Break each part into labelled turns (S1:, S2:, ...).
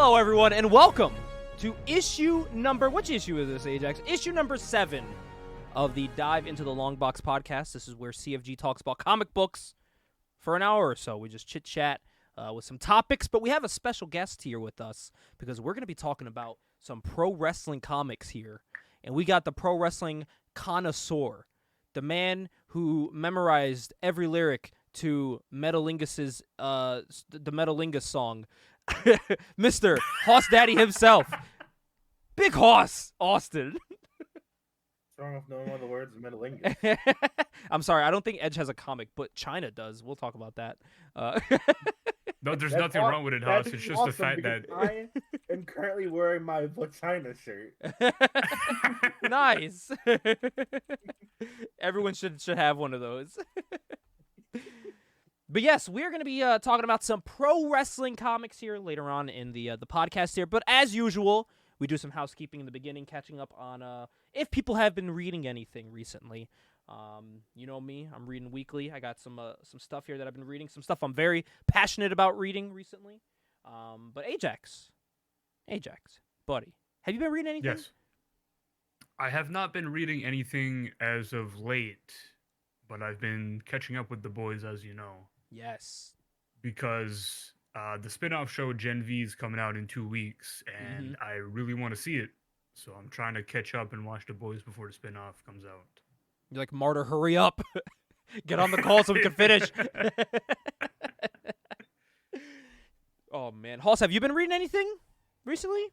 S1: Hello, everyone, and welcome to which issue is this, Ajax? Issue number 7 of the Dive Into the Longbox podcast. This is where CFG talks about comic books for an hour or so. We just chit-chat with some topics, but we have a special guest here with us because we're going to be talking about some pro wrestling comics here. And we got the pro wrestling connoisseur, the man who memorized every lyric to Metalingus' the Metalingus song, Mr. Hoss Daddy himself, Big Hoss Austin.
S2: What's wrong with knowing one of the words of Metalingus?
S1: I'm sorry, I don't think Edge has a comic, but China does. We'll talk about that.
S3: No, there's nothing wrong with it, Hoss. It's just
S2: awesome
S3: the fact that
S2: I am currently wearing my vagina shirt.
S1: Nice. Everyone should have one of those. But yes, we're going to be talking about some pro wrestling comics here later on in the podcast here. But as usual, we do some housekeeping in the beginning, catching up on if people have been reading anything recently. You know me, I'm reading weekly. I got some stuff here that I've been reading, some stuff I'm very passionate about reading recently. But Ajax, buddy, have you been reading anything?
S3: Yes. I have not been reading anything as of late, but I've been catching up with the boys, as you know.
S1: Yes.
S3: Because the spin-off show Gen V is coming out in 2 weeks, and I really want to see it. So I'm trying to catch up and watch the boys before the spin-off comes out.
S1: You're like, Martyr, hurry up. Get on the call so we can finish. Oh, man. Hoss, have you been reading anything recently?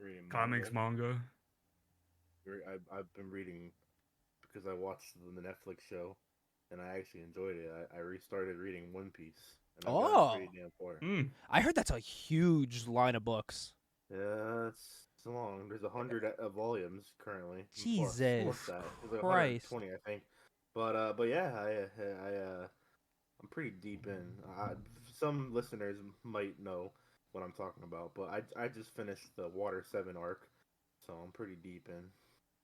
S2: Reading
S3: Comics, manga.
S2: I've been reading because I watched the Netflix show, and I actually enjoyed it. I restarted reading One Piece. And I've gotten pretty damn far.
S1: I heard that's a huge line of books.
S2: Yeah, it's long. There's 100 volumes currently.
S1: Jesus
S2: There's like
S1: Christ.
S2: 120, I think. But yeah, I'm pretty deep in. Some listeners might know what I'm talking about, but I just finished the Water 7 arc, so I'm pretty deep in.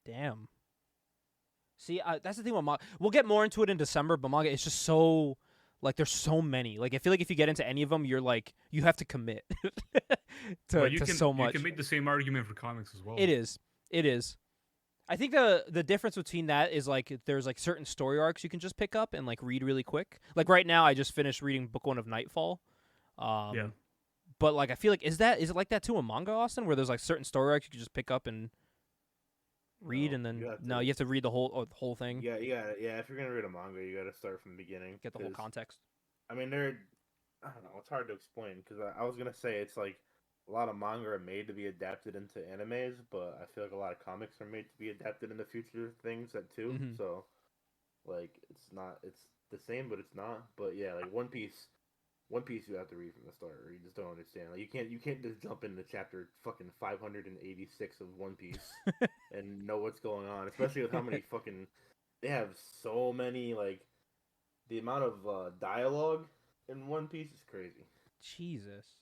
S1: Damn. See, that's the thing with manga. We'll get more into it in December, but manga, it's just so, like, there's so many. Like, I feel like if you get into any of them, you're like, you have to commit to so much.
S3: You can make the same argument for comics as well.
S1: It is. I think the difference between that is, like, there's, like, certain story arcs you can just pick up and, like, read really quick. Like, right now, I just finished reading book 1 of Nightfall.
S3: Yeah.
S1: But, like, I feel like, is it like that too in manga, Austin, where there's, like, certain story arcs you can just pick up and read, and then you have to read the whole thing.
S2: Yeah. If you're gonna read a manga, you gotta start from the beginning.
S1: Get the whole context.
S2: I mean, I don't know. It's hard to explain because I was gonna say it's like a lot of manga are made to be adapted into animes, but I feel like a lot of comics are made to be adapted into future things too.
S1: Mm-hmm.
S2: So, like, it's the same, but it's not. But yeah, like One Piece you have to read from the start, or you just don't understand. Like, you can't just jump into chapter fucking 586 of One Piece and know what's going on, especially with how many fucking they have so many, like, the amount of dialogue in One Piece is crazy.
S1: Jesus.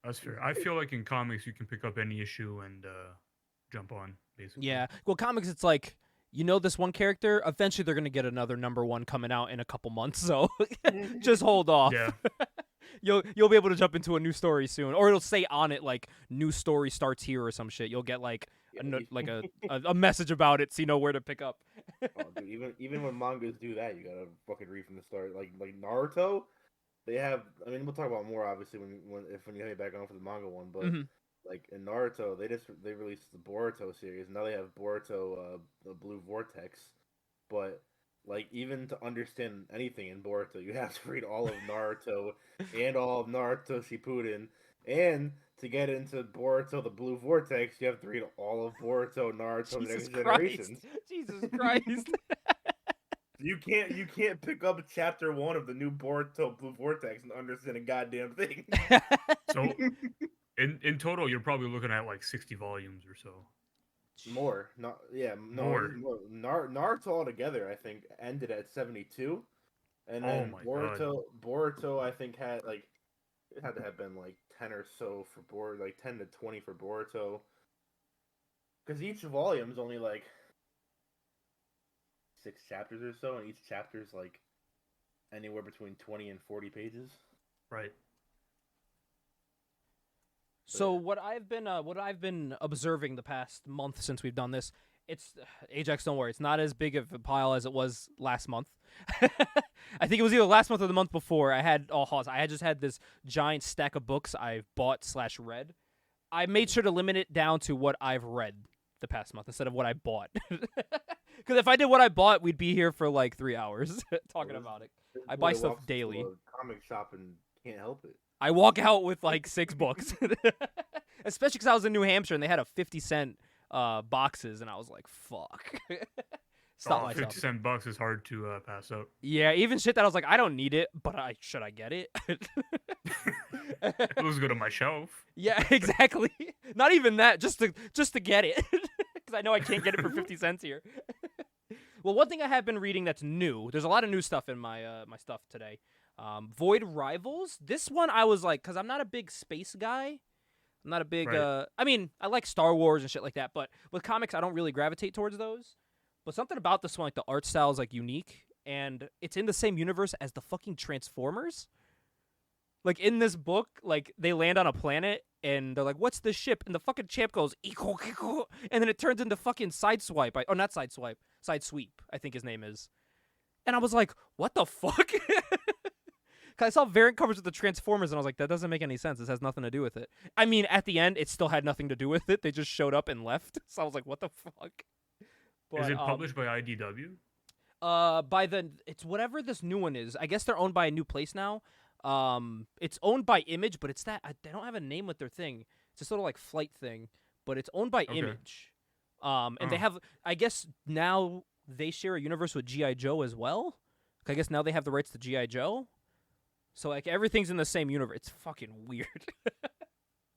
S3: That's fair. I feel like in comics you can pick up any issue and jump on, basically.
S1: Yeah. Well, comics, it's like, you know, this one character, eventually they're going to get another #1 coming out in a couple months, so just hold off.
S3: Yeah.
S1: You'll be able to jump into a new story soon, or it'll say on it, like, new story starts here or some shit. You'll get, like, a message about it so you know where to pick up.
S2: Oh, dude, even when mangas do that, you gotta fucking read from the start. Like Naruto, they have. I mean, we'll talk about more obviously when you get back on for the manga one. But like in Naruto, they released the Boruto series. Now they have Boruto, the Blue Vortex. But like, even to understand anything in Boruto, you have to read all of Naruto and all of Naruto Shippuden. And to get into Boruto, the Blue Vortex, you have to read all of Boruto, Naruto,
S1: Jesus
S2: Next Generations.
S1: Jesus Christ.
S2: You can't pick up chapter 1 of the new Boruto Blue Vortex and understand a goddamn thing.
S3: So, in total, you're probably looking at like 60 volumes or so.
S2: More. Naruto altogether, I think, ended at 72. And then Boruto, I think, it had to have been like 10 or so for Boruto, like 10 to 20 for Boruto. Because each volume's only like 6 chapters or so, and each chapter's like anywhere between 20 and 40 pages.
S3: Right.
S1: So what I've been observing the past month since we've done this, it's Ajax. Don't worry, it's not as big of a pile as it was last month. I think it was either last month or the month before. I had just had this giant stack of books I've bought/read. I made sure to limit it down to what I've read the past month instead of what I bought. Because if I did what I bought, we'd be here for like 3 hours talking about it. I buy stuff daily.
S2: A comic shop and can't help it.
S1: I walk out with like 6 books, especially because I was in New Hampshire and they had a 50-cent boxes, and I was like, "Fuck." Stop myself.
S3: 50-cent bucks is hard to pass up.
S1: Yeah, even shit that I was like, I don't need it, but should I get it?
S3: It looks good on my shelf.
S1: Yeah, exactly. Not even that, just to get it, because I know I can't get it for 50 cents here. Well, one thing I have been reading that's new. There's a lot of new stuff in my my stuff today. Void Rivals. This one I was like, because I'm not a big space guy. I'm not a big.
S3: Right.
S1: I mean, I like Star Wars and shit like that, but with comics, I don't really gravitate towards those. But something about this one, like the art style, is like unique, and it's in the same universe as the fucking Transformers. Like in this book, like they land on a planet and they're like, "What's this ship?" And the fucking champ goes, "Equal," and then it turns into fucking Sideswipe. Not Sideswipe, Sidesweep, I think his name is. And I was like, "What the fuck?" Cause I saw variant covers with the Transformers and I was like, "That doesn't make any sense. This has nothing to do with it." I mean, at the end, it still had nothing to do with it. They just showed up and left. So I was like, "What the fuck?" But,
S3: is it published by IDW?
S1: It's whatever this new one is. I guess they're owned by a new place now. It's owned by Image, but it's they don't have a name with their thing. It's this little like flight thing, but it's owned by Image. And they have, I guess now they share a universe with G.I. Joe as well. I guess now they have the rights to G.I. Joe. So like everything's in the same universe. It's fucking weird.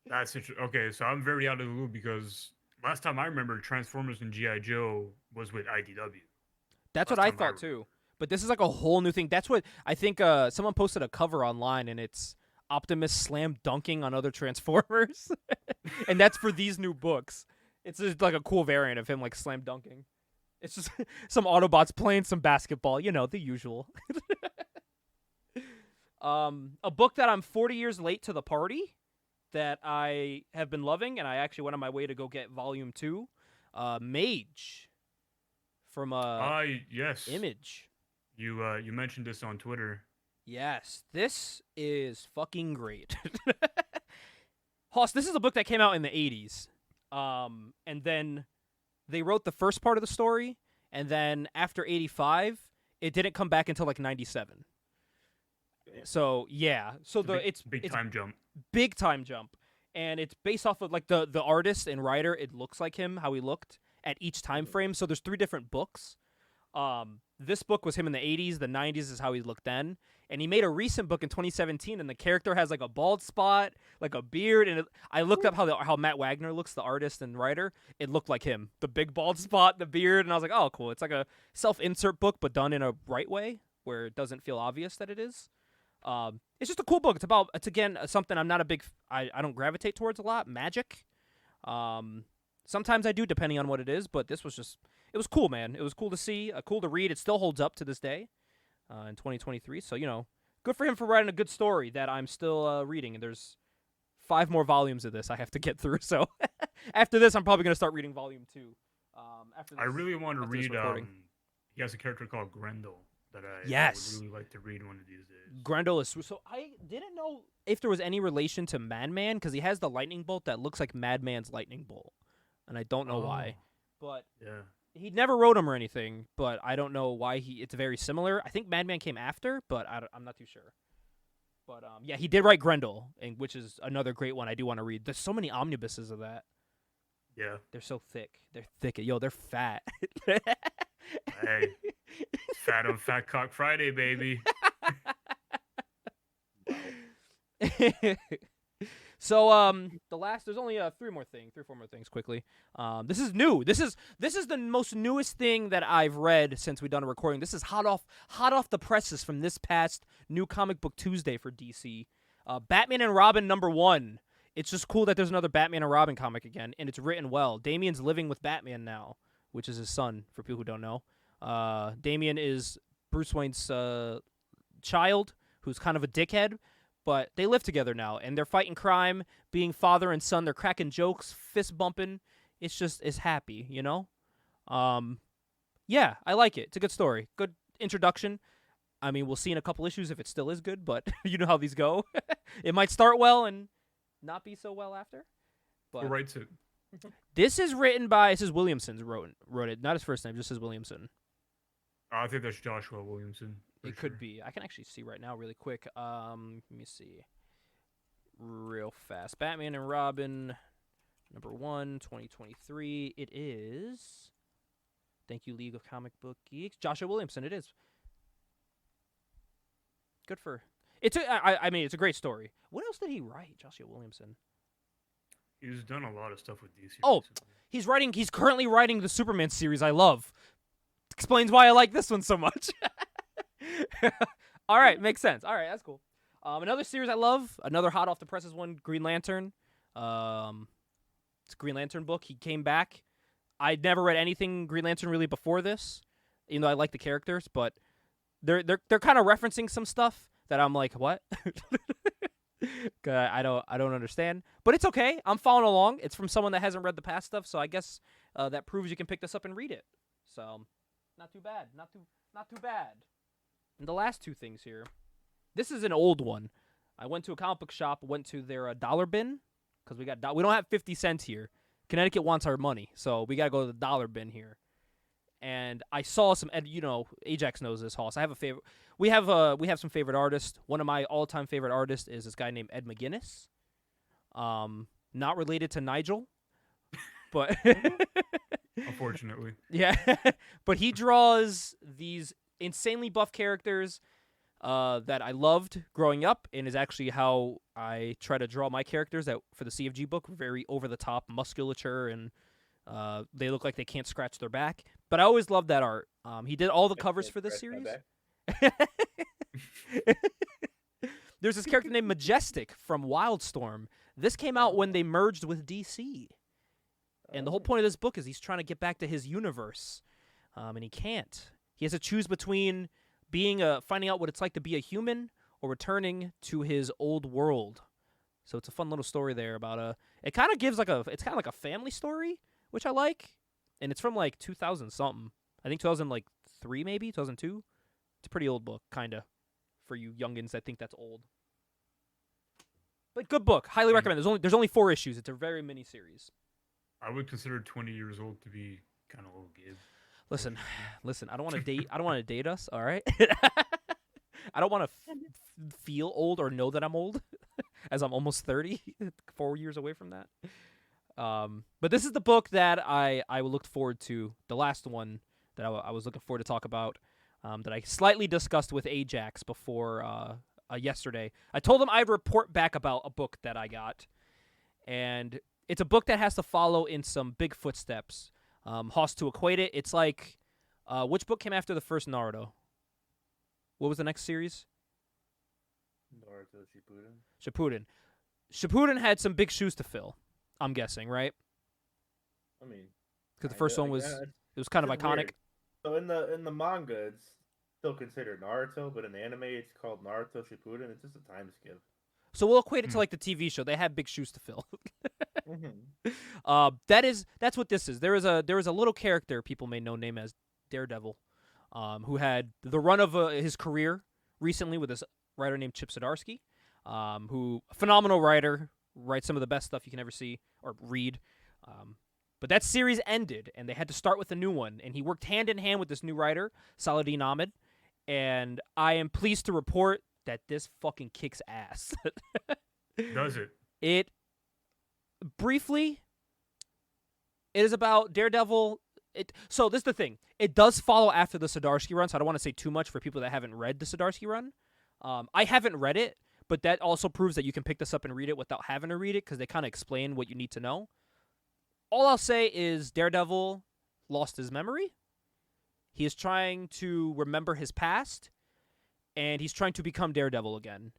S3: That's interesting. Okay, so I'm very out of the loop because last time I remember Transformers and G.I. Joe was with IDW.
S1: That's what I thought too. But this is like a whole new thing. That's what I think someone posted a cover online and it's Optimus slam dunking on other Transformers. And that's for these new books. It's just like a cool variant of him like slam dunking. It's just some Autobots playing some basketball, the usual. A book that I'm 40 years late to the party that I have been loving, and I actually went on my way to go get volume 2, Mage from
S3: yes.
S1: Image.
S3: You mentioned this on Twitter.
S1: Yes, this is fucking great. Hoss, this is a book that came out in the 80s. And then they wrote the first part of the story, and then after 85, it didn't come back until like 97. So yeah, it's
S3: big time jump.
S1: Big time jump, and it's based off of like the artist and writer. It looks like him, how he looked at each time frame. So there's 3 different books. This book was him in the 80s. The 90s is how he looked then. And he made a recent book in 2017, and the character has like a bald spot, like a beard. And I looked up how Matt Wagner looks, the artist and writer. It looked like him, the big bald spot, the beard. And I was like, oh, cool. It's like a self-insert book, but done in a right way where it doesn't feel obvious that it is. It's just a cool book. It's again something I'm not a big. I don't gravitate towards a lot. Magic. Sometimes I do, depending on what it is. But this was just. It was cool, man. It was cool to see, cool to read. It still holds up to this day, in 2023. So good for him for writing a good story that I'm still reading. And there's 5 more volumes of this I have to get through. So after this, I'm probably gonna start reading volume 2. After this,
S3: I really want to read. He has a character called Grendel that I would really like to read one of these days.
S1: Grendel is so. I didn't know if there was any relation to Madman because he has the lightning bolt that looks like Madman's lightning bolt, and I don't know why. But
S3: yeah.
S1: He never wrote him or anything, but I don't know why it's very similar. I think Madman came after, but I'm not too sure. But yeah, he did write Grendel, which is another great one I do want to read. There's so many omnibuses of that.
S3: Yeah.
S1: They're so thick. They're thick. Yo, they're fat.
S3: Hey, fat on Fat Cock Friday, baby.
S1: So there's only 3 or 4 more things quickly. This is new. This is the most newest thing that I've read since we've done a recording. This is hot off the presses from this past New Comic Book Tuesday for DC. Batman and Robin #1. It's just cool that there's another Batman and Robin comic again, and it's written well. Damian's living with Batman now, which is his son, for people who don't know. Damian is Bruce Wayne's child, who's kind of a dickhead, but they live together now, and they're fighting crime, being father and son. They're cracking jokes, fist bumping. It's happy, you know? Yeah, I like it. It's a good story. Good introduction. I mean, we'll see in a couple issues if it still is good, but you know how these go. It might start well and not be so well after. But
S3: Who writes it?
S1: this is written by, it says Williamson wrote it. Not his first name, just says Williamson.
S3: I think that's Joshua Williamson.
S1: It could be. I can actually see right now really quick. Let me see. Real fast. Batman and Robin, #1, 2023. It is... Thank you, League of Comic Book Geeks. Joshua Williamson, it is. Good for... I mean, it's a great story. What else did he write, Joshua Williamson?
S3: He's done a lot of stuff with DC.
S1: Oh,
S3: recently.
S1: he's currently writing the Superman series I love. Explains why I like this one so much. All right, makes sense. All right, that's cool. Another series I love, another hot off the presses one, Green Lantern. It's a Green Lantern book. He came back. I'd never read anything Green Lantern really before this, even though I like the characters, but they're kind of referencing some stuff that I'm like, what? I don't understand, but it's okay. I'm following along. It's from someone that hasn't read the past stuff, so I guess that proves you can pick this up and read it. So, not too bad. Not too bad. And the last two things here. This is an old one. I went to a comic book shop, went to their dollar bin because we don't have 50 cents here. Connecticut wants our money, so we gotta go to the dollar bin here. And I saw some, you know, Ajax knows this, Hoss. I have a favorite. We have some favorite artists. One of my all-time favorite artists is this guy named Ed McGuinness. Not related to Nigel, but
S3: Unfortunately.
S1: yeah, but he draws these insanely buff characters that I loved growing up, and is actually how I try to draw my characters that for the CFG book. Very over-the-top musculature, and they look like they can't scratch their back. But I always loved that art. He did all the covers for this series. There's this character named Majestic from Wildstorm. This came out when they merged with DC. And the whole point of this book is he's trying to get back to his universe, and he can't. He has to choose between finding out what it's like to be a human or returning to his old world. So it's a fun little story there about it kind of gives it's kind of like a family story, which I like. And it's from like 2000 something. I think 2003 maybe, 2002. It's a pretty old book, kind of, for you youngins that think that's old. But good book. Highly recommend. There's only 4 issues. It's a very mini series.
S3: I would consider 20 years old to be kind of old, Gabe.
S1: Listen. I don't want to date. I don't want to date us. All right. I don't want to feel old or know that I'm old, as I'm almost 30, 4 years away from that. But this is the book that I looked forward to. The last one that I was looking forward to talk about. That I slightly discussed with Ajax before yesterday. I told him I'd report back about a book that I got, and it's a book that has to follow in some big footsteps. Hoss, to equate it, it's like, which book came after the first Naruto? What was the next series?
S2: Naruto Shippuden.
S1: Shippuden had some big shoes to fill, I'm guessing, right?
S2: I mean,
S1: because the first one was kind of iconic.
S2: Weird. So in the manga, it's still considered Naruto, but in the anime, it's called Naruto Shippuden. It's just a time skip.
S1: So we'll equate it to like the TV show. They had big shoes to fill.
S2: Mm-hmm.
S1: That's what this is. There is a little character people may know named as Daredevil, who had the run of his career recently with this writer named Chip Zdarsky, who phenomenal writer, writes some of the best stuff you can ever see or read. But that series ended, and they had to start with a new one. And he worked hand in hand with this new writer, Saladin Ahmed. And I am pleased to report that this fucking kicks ass.
S3: Does it?
S1: It is about Daredevil. So this is the thing. It does follow after the Zdarsky run, so I don't want to say too much for people that haven't read the Zdarsky run. I haven't read it, but that also proves that you can pick this up and read it without having to read it, because they kind of explain what you need to know. All I'll say is Daredevil lost his memory. He is trying to remember his past, and he's trying to become Daredevil again.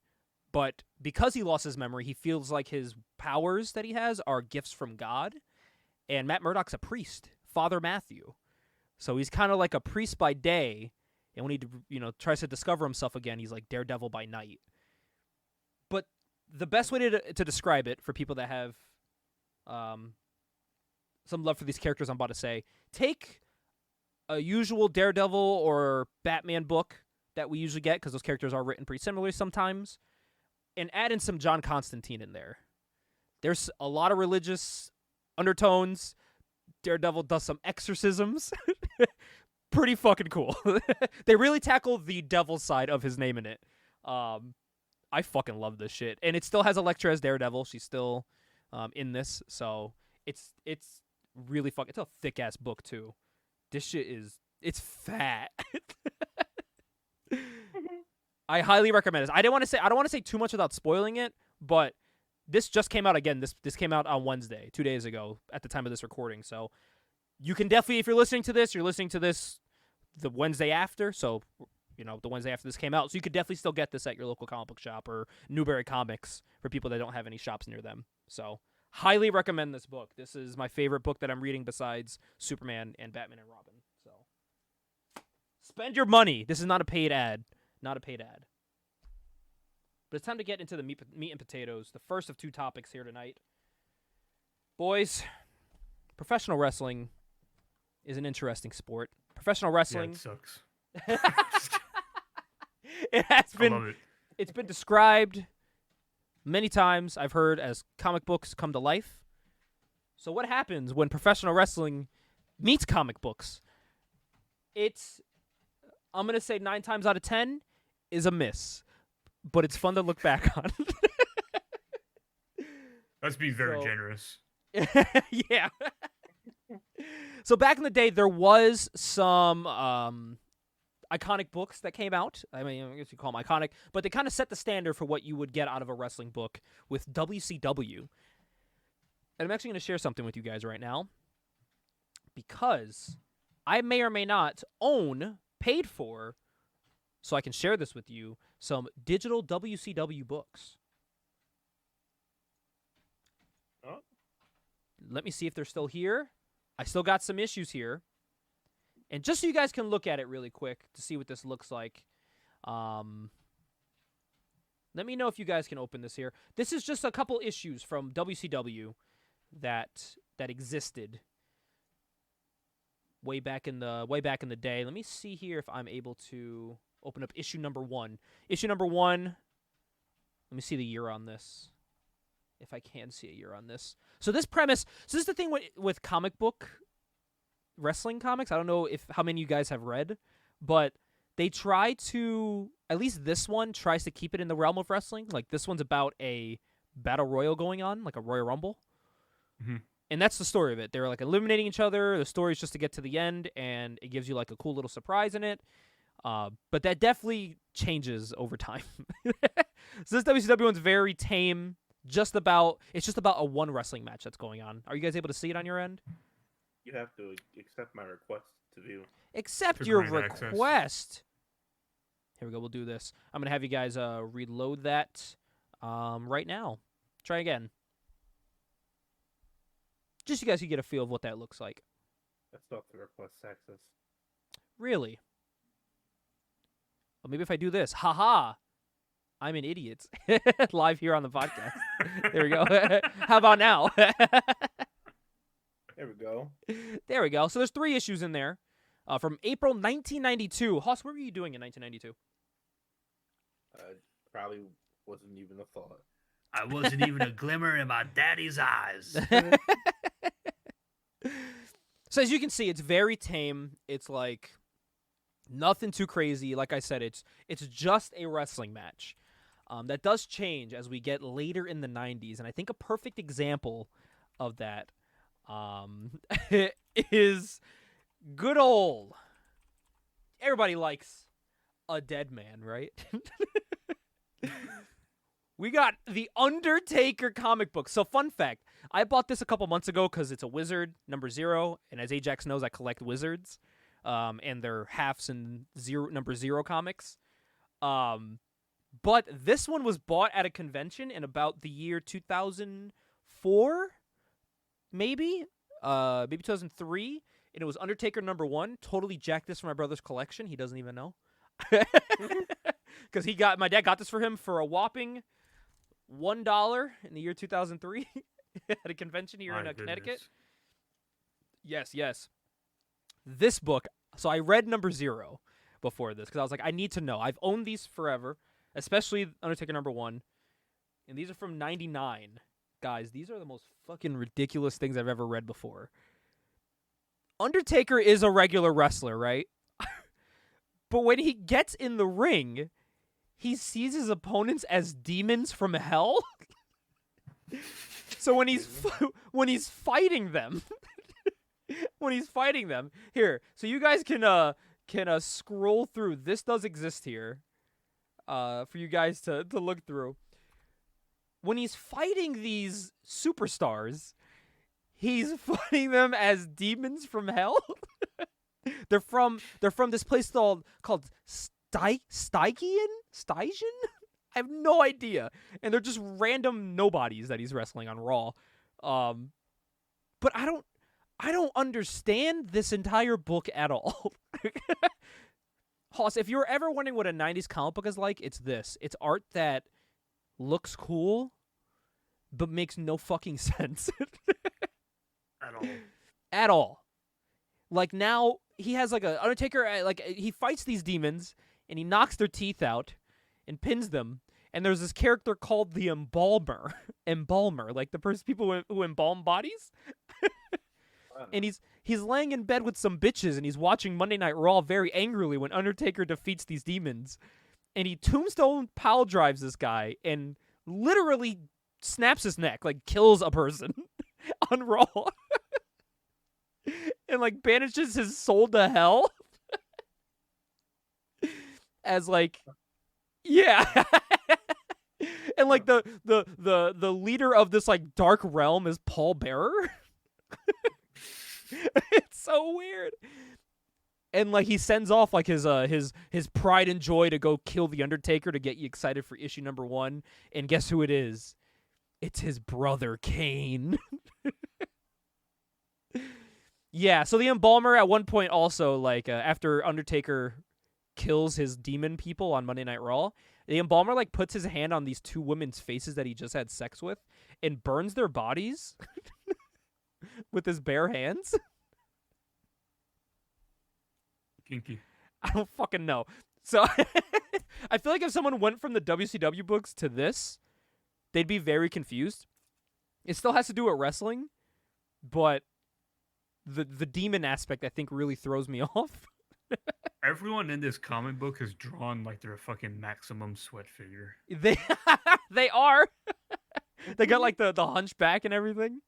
S1: But because he lost his memory, he feels like his powers that he has are gifts from God. And Matt Murdock's a priest, Father Matthew. So he's kind of like a priest by day, and when he tries to discover himself again, he's like Daredevil by night. But the best way to describe it for people that have some love for these characters, I'm about to say, take a usual Daredevil or Batman book that we usually get, because those characters are written pretty similarly sometimes, and add in some John Constantine in there. There's a lot of religious undertones. Daredevil does some exorcisms. Pretty fucking cool. They really tackle the devil side of his name in it. I fucking love this shit. And it still has Elektra as Daredevil. She's still in this. So it's really fucking... It's a thick-ass book, too. This shit is... It's fat. I highly recommend this. I don't want to say too much without spoiling it, but this just came out again. This came out on Wednesday, 2 days ago, at the time of this recording. So you can definitely, if you're listening to this the Wednesday after. So, the Wednesday after this came out. So you could definitely still get this at your local comic book shop or Newberry Comics for people that don't have any shops near them. So highly recommend this book. This is my favorite book that I'm reading besides Superman and Batman and Robin. So spend your money. This is not a paid ad. Not a paid ad. But it's time to get into the meat and potatoes, the first of two topics here tonight. Boys, professional wrestling is an interesting sport. Professional wrestling...
S3: Yeah, it sucks.
S1: I love it. It's been described many times, I've heard, as comic books come to life. So what happens when professional wrestling meets comic books? It's, I'm going to say 9 times out of 10, is a miss. But it's fun to look back on.
S3: Let's be very generous.
S1: Yeah. So back in the day, there was some iconic books that came out. I mean, I guess you call them iconic, but they kind of set the standard for what you would get out of a wrestling book with WCW. And I'm actually going to share something with you guys right now, because I may or may not own, paid for, so I can share this with you, some digital WCW books.
S2: Oh.
S1: Let me see if they're still here. I still got some issues here. And just so you guys can look at it really quick to see what this looks like, let me know if you guys can open this here. This is just a couple issues from WCW that existed way back in the day. Let me see here if I'm able to open up issue number 1. Issue number 1. Let me see the year on this, if I can see a year on this. So this premise. So this is the thing with comic book wrestling comics. I don't know how many of you guys have read, but they try to, at least this one tries to keep it in the realm of wrestling. Like, this one's about a battle royal going on, like a Royal Rumble.
S3: Mm-hmm.
S1: And that's the story of it. They're like eliminating each other. The story's just to get to the end, and it gives you like a cool little surprise in it. But that definitely changes over time. So this WCW one's very tame. It's just about a one wrestling match that's going on. Are you guys able to see it on your end?
S2: You have to accept my request to view.
S1: Accept your request. Here we go. We'll do this. I'm going to have you guys reload that right now. Try again. Just so you guys can get a feel of what that looks like.
S2: That's not the request access.
S1: Really? Well, maybe if I do this. Haha. I'm an idiot. Live here on the podcast. There we go. How about now?
S2: There we go.
S1: There we go. So there's 3 issues in there from April 1992. Hoss, what were you doing in 1992?
S2: Probably wasn't even a thought.
S4: I wasn't even a glimmer in my daddy's eyes.
S1: So as you can see, it's very tame. It's like nothing too crazy. Like I said, it's just a wrestling match. That does change as we get later in the 90s. And I think a perfect example of that is good old. Everybody likes a dead man, right? We got the Undertaker comic book. So fun fact, I bought this a couple months ago because it's a Wizard number 0, and as Ajax knows, I collect Wizards, and their halves and number 0 comics. But this one was bought at a convention in about the year 2004, maybe 2003, and it was Undertaker number 1. Totally jacked this from my brother's collection. He doesn't even know. Because my dad got this for him for a whopping $1 in the year 2003 at a convention here
S3: My
S1: in Connecticut.
S3: goodness.
S1: Yes. This book, so I read number 0 before this because I was like, I need to know. I've owned these forever, especially Undertaker number 1. And these are from 99. Guys, these are the most fucking ridiculous things I've ever read before. Undertaker is a regular wrestler, right? But when he gets in the ring, he sees his opponents as demons from hell. So when he's fighting them, here, so you guys can scroll through. This does exist here, for you guys to look through. When he's fighting these superstars, he's fighting them as demons from hell. They're from this place called Stygian? I have no idea. And they're just random nobodies that he's wrestling on Raw. But I don't understand this entire book at all. Hoss, if you're ever wondering what a 90s comic book is like, it's this. It's art that looks cool, but makes no fucking sense. At all. Like, now, he has, like, a Undertaker, like, he fights these demons, and he knocks their teeth out and pins them, and there's this character called the Embalmer, like the people who embalm bodies. And he's laying in bed with some bitches, and he's watching Monday Night Raw very angrily when Undertaker defeats these demons. And he tombstone pile drives this guy and literally snaps his neck, like kills a person on Raw. And like banishes his soul to hell. As like, yeah. And like the leader of this like dark realm is Paul Bearer. It's so weird. And like he sends off like his pride and joy to go kill the Undertaker to get you excited for issue number 1. And guess who it is? It's his brother Kane. Yeah, so the Embalmer at one point also, like, after Undertaker kills his demon people on Monday Night Raw, the Embalmer, like, puts his hand on these 2 women's faces that he just had sex with and burns their bodies with his bare hands.
S3: Kinky.
S1: I don't fucking know. So, I feel like if someone went from the WCW books to this, they'd be very confused. It still has to do with wrestling, but the demon aspect, I think, really throws me off.
S3: Everyone in this comic book is drawn like they're a fucking Maximum Sweat figure.
S1: They are. They got like the hunchback and everything.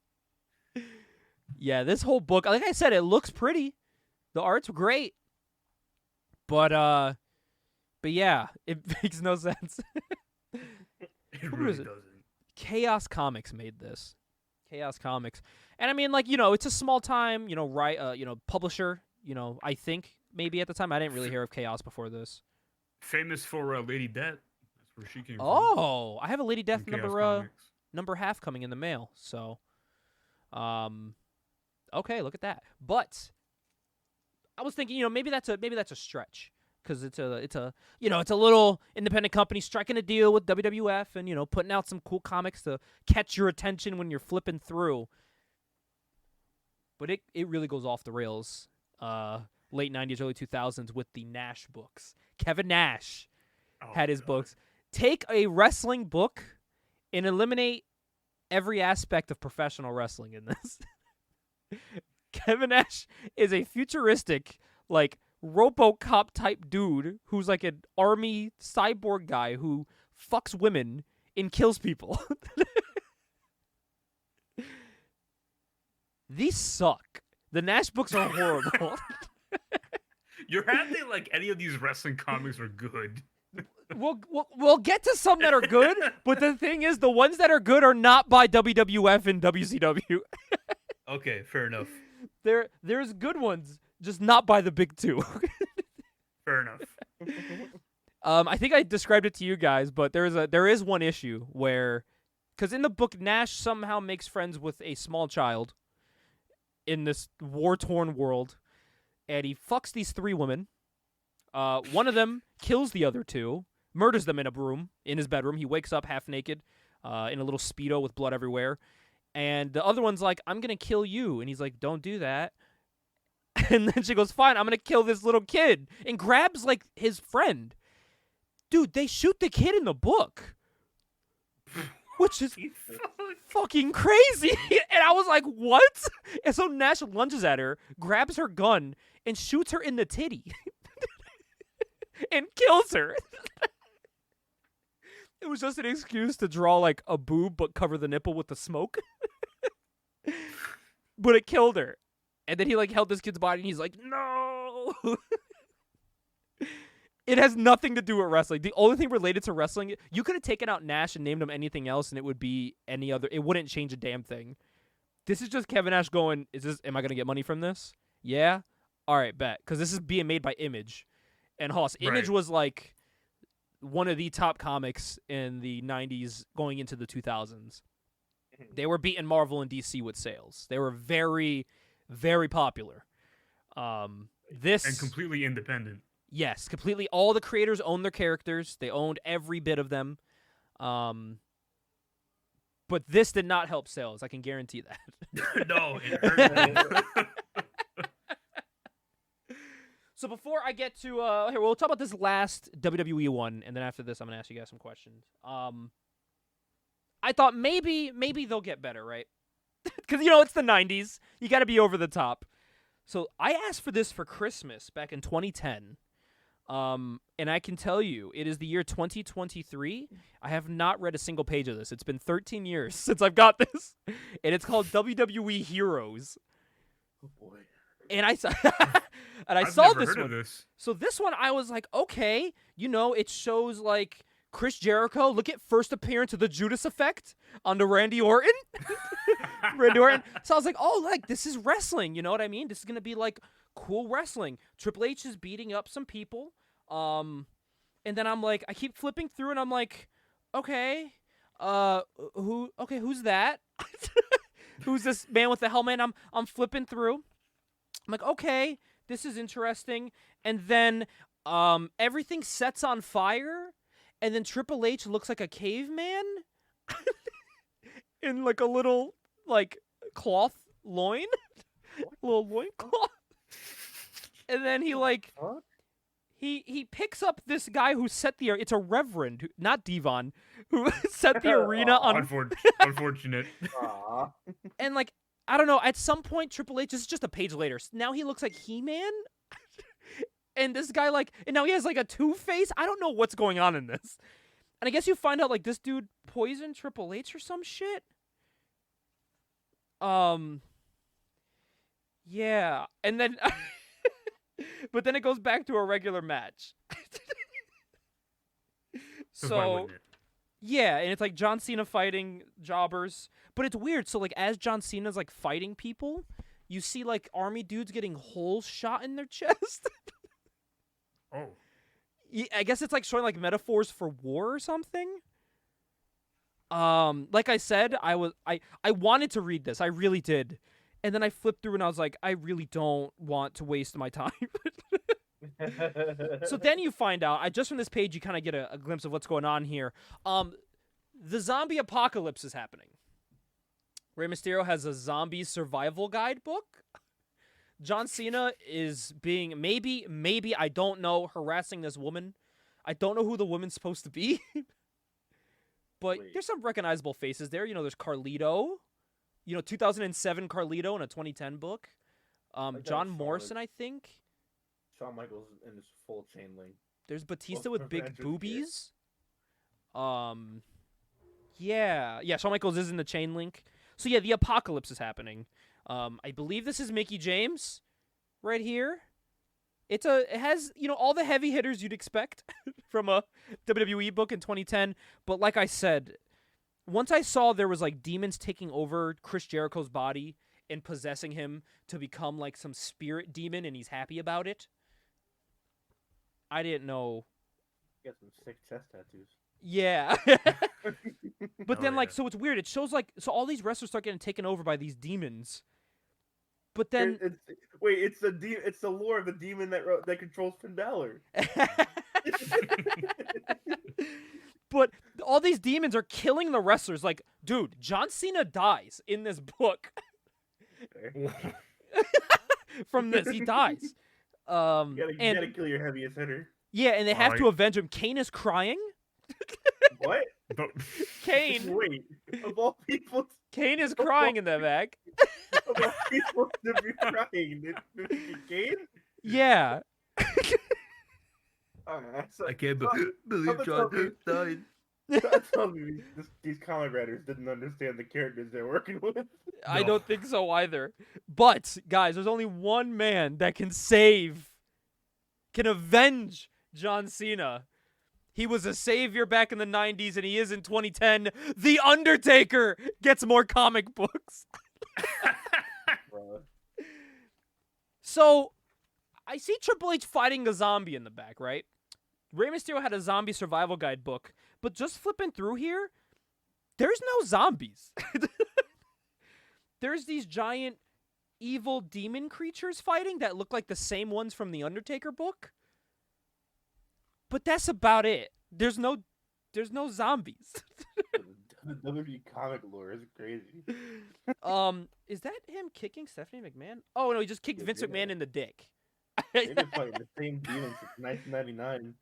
S1: Yeah, this whole book, like I said, it looks pretty. The art's great. But yeah, it makes no sense.
S3: It really doesn't.
S1: Chaos Comics made this. Chaos Comics. And I mean, like, it's a small time, publisher, I think maybe at the time. I didn't really hear of Chaos before this.
S3: Famous for Lady Death. That's where she came from.
S1: Oh, I have a Lady Death number half coming in the mail. So, okay, look at that. But I was thinking, maybe that's a stretch. Because it's a little independent company striking a deal with WWF and, putting out some cool comics to catch your attention when you're flipping through. But it really goes off the rails late 90s, early 2000s with the Nash books. Kevin Nash had his books. Take a wrestling book and eliminate every aspect of professional wrestling in this. Kevin Nash is a futuristic, like, RoboCop type dude who's like an army cyborg guy who fucks women and kills people. These suck. The Nash books are horrible.
S3: You're acting like any of these wrestling comics are good.
S1: We'll get to some that are good, but the thing is, the ones that are good are not by WWF and WCW.
S3: Okay, fair enough.
S1: There's good ones, just not by the big 2.
S3: Fair enough.
S1: I think I described it to you guys, but there is one issue where, because in the book, Nash somehow makes friends with a small child in this war-torn world, and he fucks these 3 women. One of them kills the other 2, murders them in a room, in his bedroom. He wakes up half naked, in a little Speedo with blood everywhere. And the other one's like, I'm going to kill you. And he's like, don't do that. And then she goes, fine, I'm going to kill this little kid. And grabs, like, his friend. Dude, they shoot the kid in the book. Which is fucking crazy. And I was like, what? And so Nash lunges at her, grabs her gun, and shoots her in the titty. And kills her. It was just an excuse to draw, like, a boob but cover the nipple with the smoke. But it killed her. And then he, like, held this kid's body, and he's like, no! It has nothing to do with wrestling. The only thing related to wrestling, you could have taken out Nash and named him anything else, and it would be any other. It wouldn't change a damn thing. This is just Kevin Nash going, am I going to get money from this? Yeah? All right, bet. Because this is being made by Image. And Hoss, Image was, like, one of the top comics in the 90s going into the 2000s. They were beating Marvel and DC with sales. They were very, very popular. This
S3: and completely independent.
S1: Yes, completely. All the creators owned their characters. They owned every bit of them. But this did not help sales. I can guarantee that.
S3: No, it hurt.
S1: So before I get to here, we'll talk about this last WWE one, and then after this, I'm gonna ask you guys some questions. I thought maybe they'll get better, right? Because it's the '90s. You got to be over the top. So I asked for this for Christmas back in 2010. And I can tell you, it is the year 2023. I have not read a single page of this. It's been 13 years since I've got this, and it's called WWE Heroes.
S2: Oh boy!
S1: And I saw, and
S3: I've
S1: saw
S3: never
S1: this
S3: heard
S1: one.
S3: of this.
S1: So this one, I was like, okay, it shows like Chris Jericho. Look at first appearance of the Judas Effect on the Randy Orton. Randy Orton. So I was like, oh, like this is wrestling. You know what I mean? This is gonna be like cool wrestling. Triple H is beating up some people. And then I'm like, I keep flipping through, and I'm like, okay, who's that? Who's this man with the helmet? I'm flipping through. I'm like, okay, this is interesting. And then everything sets on fire, and then Triple H looks like a caveman in like a little like cloth loin, little loin cloth. And then he like he picks up this guy who set the it's a reverend, not Devon, who set the arena on.
S3: Unfortunate.
S2: And
S1: like, I don't know, at some point Triple H, this is just a page later, now he looks like He-Man. And this guy and now he has like a Two-Face. I don't know what's going on in this. And I guess you find out like this dude poisoned Triple H or some shit. Yeah. And then but then it goes back to a regular match. So yeah, and it's like John Cena fighting jobbers. But it's weird. So like as John Cena's like fighting people, you see like army dudes getting holes shot in their chest.
S3: Oh.
S1: Yeah, I guess it's like showing like metaphors for war or something. Like I said, I wanted to read this. I really did. And then I flipped through and I was like, I really don't want to waste my time. So then you find out, just from this page, you kind of get a glimpse of what's going on here. The zombie apocalypse is happening. Rey Mysterio has a zombie survival guidebook. John Cena is being, maybe, I don't know, harassing this woman. I don't know who the woman's supposed to be. But there's some recognizable faces there. There's Carlito. 2007 Carlito in a 2010 book. John Morrison, I think.
S2: Shawn Michaels in his full chain link.
S1: There's Batista with big boobies. Yeah, Shawn Michaels is in the chain link. So yeah, the apocalypse is happening. I believe this is Mickie James right here. It has, all the heavy hitters you'd expect from a WWE book in 2010. But like I said, once I saw there was like demons taking over Chris Jericho's body and possessing him to become like some spirit demon, and he's happy about it, I didn't know.
S2: He got some sick chest tattoos.
S1: Yeah. But then so it's weird. It shows so all these wrestlers start getting taken over by these demons. But then
S2: it's the lore of the demon that controls Finn Balor.
S1: But all these demons are killing the wrestlers. Like, dude, John Cena dies in this book. From this, he dies.
S2: You
S1: and
S2: gotta kill your heaviest hitter.
S1: yeah, and they have to
S3: Alright.
S1: avenge him. Kane is crying.
S2: What?
S3: But
S1: Kane,
S2: Wait, of all people,
S1: Kane is crying in that bag.
S2: of all people to be crying, this Kane?
S1: Yeah.
S2: So,
S4: I can't
S2: Someone
S4: believe
S2: tell
S4: John
S2: me-
S4: Hurt died.
S2: tell me these comic writers didn't understand the characters they're working with.
S1: I
S3: No.
S1: don't think so either. But guys, there's only one man that can avenge John Cena. He was a savior back in the 90s, and he is in 2010. The Undertaker gets more comic books.
S2: Bro.
S1: So, I see Triple H fighting a zombie in the back, right? Rey Mysterio had a zombie survival guide book, but just flipping through here, there's no zombies. There's these giant evil demon creatures fighting that look like the same ones from the Undertaker book. But that's about it. There's no zombies.
S2: The WWE comic lore is crazy.
S1: Is that him kicking Stephanie McMahon? Oh no, he just kicked
S2: Yeah,
S1: Vince
S2: yeah.
S1: McMahon in the dick.
S2: They've been fighting the same demons since 1999.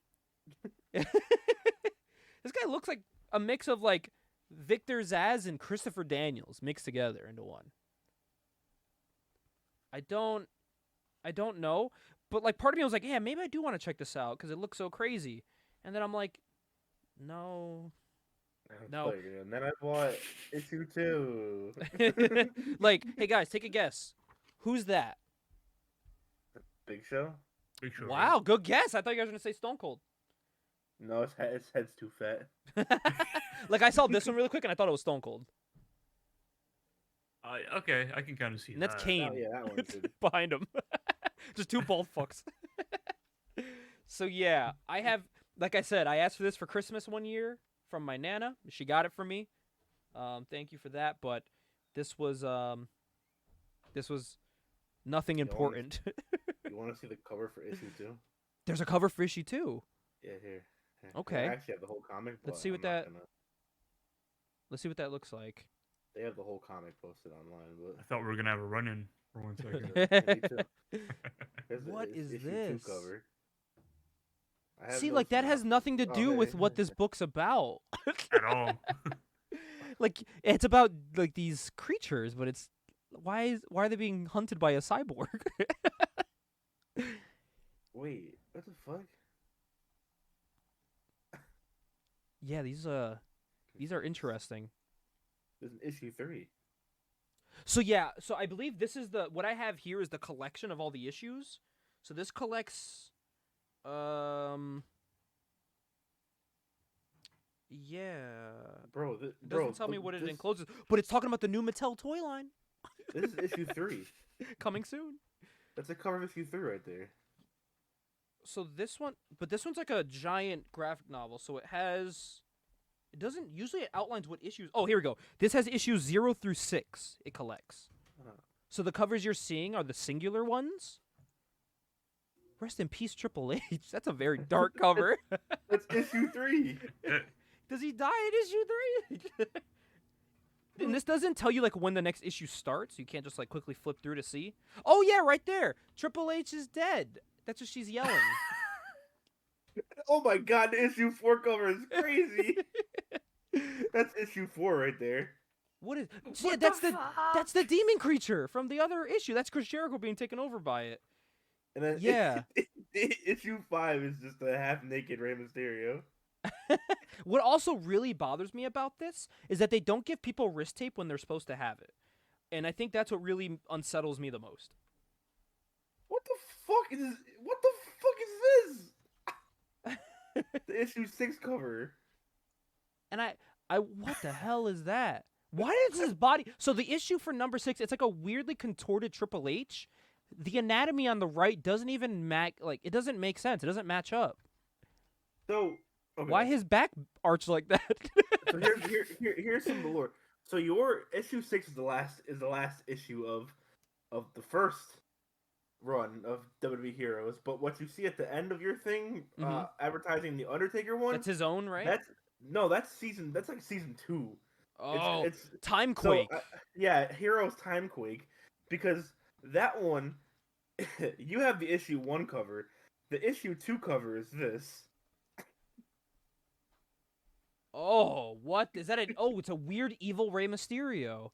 S1: This guy looks like a mix of like Victor Zaz and Christopher Daniels mixed together into one. I don't know, but like part of me was like, yeah, maybe I do want to check this out because it looks so crazy. And then I'm like, no. No.
S2: And then I bought issue 2.
S1: Like, hey guys, take a guess. Who's that?
S2: Big Show?
S3: Big Show, right?
S1: Wow, good guess. I thought you guys were gonna say Stone Cold.
S2: No, his head's too fat.
S1: Like I saw this one really quick and I thought it was Stone Cold.
S3: Okay, I can kind of see
S1: And that's
S3: that.
S1: Kane.
S2: Oh, yeah, that one's good.
S1: Behind him. Just two bald fucks. So yeah, I have, like I said, I asked for this for Christmas one year from my Nana. She got it for me. Thank you for that. But this was nothing
S2: You want-
S1: important.
S2: You want to see the cover for issue 2?
S1: There's a cover for issue 2.
S2: Yeah, here.
S1: Okay.
S2: I actually have the whole comic.
S1: Let's
S2: but
S1: see what
S2: I'm not
S1: that-
S2: gonna-
S1: Let's see what that looks like.
S2: They have the whole comic posted online,
S3: I thought we were gonna have a run-in for 1 second.
S2: Here's the
S1: What is
S2: issue 2
S1: this?
S2: cover. I have
S1: See,
S2: no
S1: like that has
S2: synopsis.
S1: nothing to
S2: Oh,
S1: do
S2: hey.
S1: with what this book's about.
S3: At all.
S1: Like it's about like these creatures, but it's why are they being hunted by a cyborg?
S2: Wait, what the fuck?
S1: Yeah, these are interesting.
S2: This is issue 3.
S1: So yeah, so I believe this is what I have here is the collection of all the issues. So this collects yeah.
S2: Bro,
S1: It doesn't tell me
S2: look,
S1: what it
S2: this,
S1: encloses, but it's talking about the new Mattel toy line
S2: This is issue 3.
S1: coming soon.
S2: That's the cover of issue 3 right there.
S1: So this one's like a giant graphic novel. So it doesn't usually it outlines what issues. Oh, here we go. This has issues 0 through 6. It collects.
S2: Oh.
S1: So the covers you're seeing are the singular ones. Rest in peace, Triple H. That's a very dark cover.
S2: That's issue 3.
S1: Does he die in issue 3? And this doesn't tell you like when the next issue starts. You can't just like quickly flip through to see. Oh yeah, right there. Triple H is dead. That's what she's yelling.
S2: Oh my god, the issue 4 cover is crazy. That's issue 4 right there.
S1: What is?
S4: What
S1: Yeah,
S4: the
S1: that's the demon creature from the other issue. That's Chris Jericho being taken over by it.
S2: And then
S1: Yeah.
S2: issue 5 is just a half-naked Rey Mysterio.
S1: What also really bothers me about this is that they don't give people wrist tape when they're supposed to have it. And I think that's what really unsettles me the most.
S2: What the fuck is this? What the fuck is this? The issue 6 cover.
S1: And I what the hell is that? Why does his body? So the issue for number 6, it's like a weirdly contorted Triple H. The anatomy on the right doesn't even it doesn't make sense. It doesn't match up.
S2: So okay.
S1: Why his back arch like that?
S2: So here's some of the lore. So your issue 6 is the last issue of the first run of WWE Heroes. But what you see at the end of your thing,
S1: Mhm.
S2: advertising the Undertaker one,
S1: That's his own, right?
S2: No, that's season. That's like season 2.
S1: Oh,
S2: It's
S1: Timequake.
S2: yeah, Heroes Timequake, because that one, you have the issue 1 cover. The issue 2 cover is this.
S1: Oh, what is that? It's a weird evil Rey Mysterio.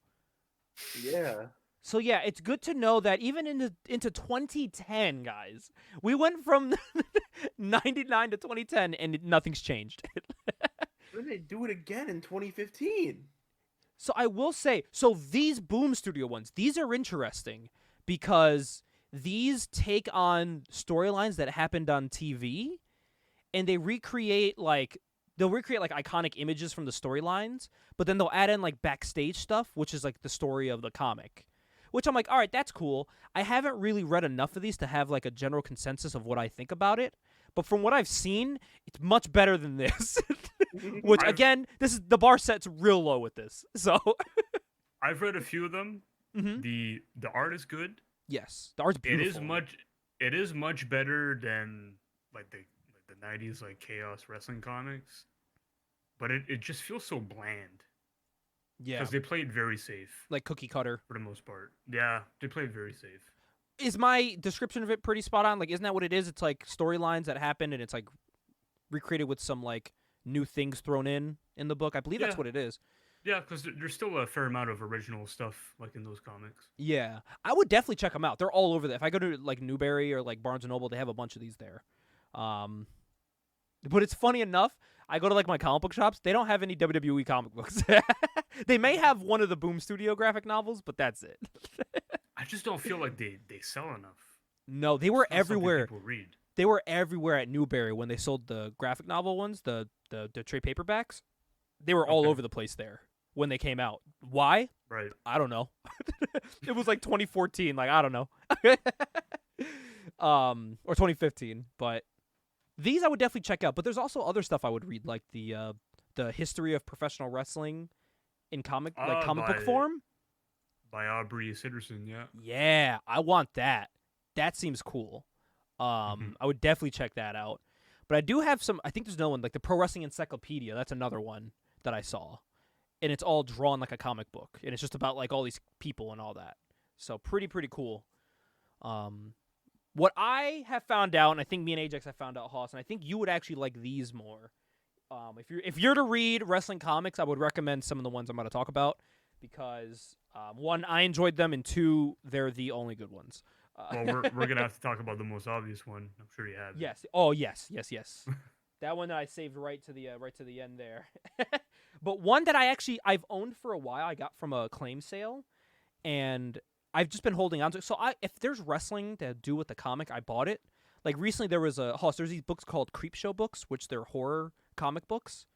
S2: Yeah.
S1: So yeah, it's good to know that even into 2010, guys, we went from 99 to 2010, and nothing's changed.
S2: Then they do it again in 2015.
S1: So I will say, so these Boom Studio ones, these are interesting because these take on storylines that happened on TV, and they'll recreate like iconic images from the storylines, but then they'll add in like backstage stuff, which is like the story of the comic. Which I'm like, all right, that's cool. I haven't really read enough of these to have like a general consensus of what I think about it. But from what I've seen, it's much better than this. Which again, the bar set's real low with this. So
S3: I've read a few of them.
S1: Mhm.
S3: The art is good.
S1: Yes, the art's beautiful.
S3: It is much better than like the 90s like Chaos Wrestling comics. But it just feels so bland.
S1: Yeah,
S3: Because they played very safe
S1: like cookie cutter.
S3: for the most part. Yeah, they played very safe.
S1: Is my description of it pretty spot on? Like, isn't that what it is? It's like storylines that happen, and it's like recreated with some like new things thrown in the book. I believe that's
S3: Yeah.
S1: what it is.
S3: Yeah, because there's still a fair amount of original stuff like in those comics.
S1: Yeah, I would definitely check them out. They're all over there. If I go to like Newberry or like Barnes and Noble, they have a bunch of these there. But it's funny enough. I go to like my comic book shops. They don't have any WWE comic books. They may have one of the Boom Studio graphic novels, but that's it.
S3: I just don't feel like they sell enough.
S1: No, they were
S3: It's not something
S1: everywhere.
S3: People read.
S1: They were everywhere at Newberry when they sold the graphic novel ones, the trade paperbacks. They were all
S3: Okay.
S1: over the place there when they came out. Why?
S3: Right.
S1: I don't know. It was like 2014. Like I don't know. Or 2015. But these I would definitely check out. But there's also other stuff I would read, like the history of professional wrestling in comic book
S3: by-
S1: form.
S3: By Aubrey Sitterson, yeah.
S1: Yeah, I want that. That seems cool.
S3: Mhm.
S1: I would definitely check that out. But I do have some. I think there's another one, like the Pro Wrestling Encyclopedia. That's another one that I saw, and it's all drawn like a comic book, and it's just about like all these people and all that. So pretty cool. What I have found out, and I think me and Ajax have found out, Hoss, and I think you would actually like these more. If you're to read wrestling comics, I would recommend some of the ones I'm about to talk about because one, I enjoyed them, and two, they're the only good ones.
S3: Well, we're gonna have to talk about the most obvious one. I'm sure you have.
S1: Yes. Oh, yes. That one that I saved right to the end there. But one that I've owned for a while. I got from a claim sale, and I've just been holding on to it. So if there's wrestling to do with the comic, I bought it. Like recently, there's these books called Creepshow books, which they're horror comic books.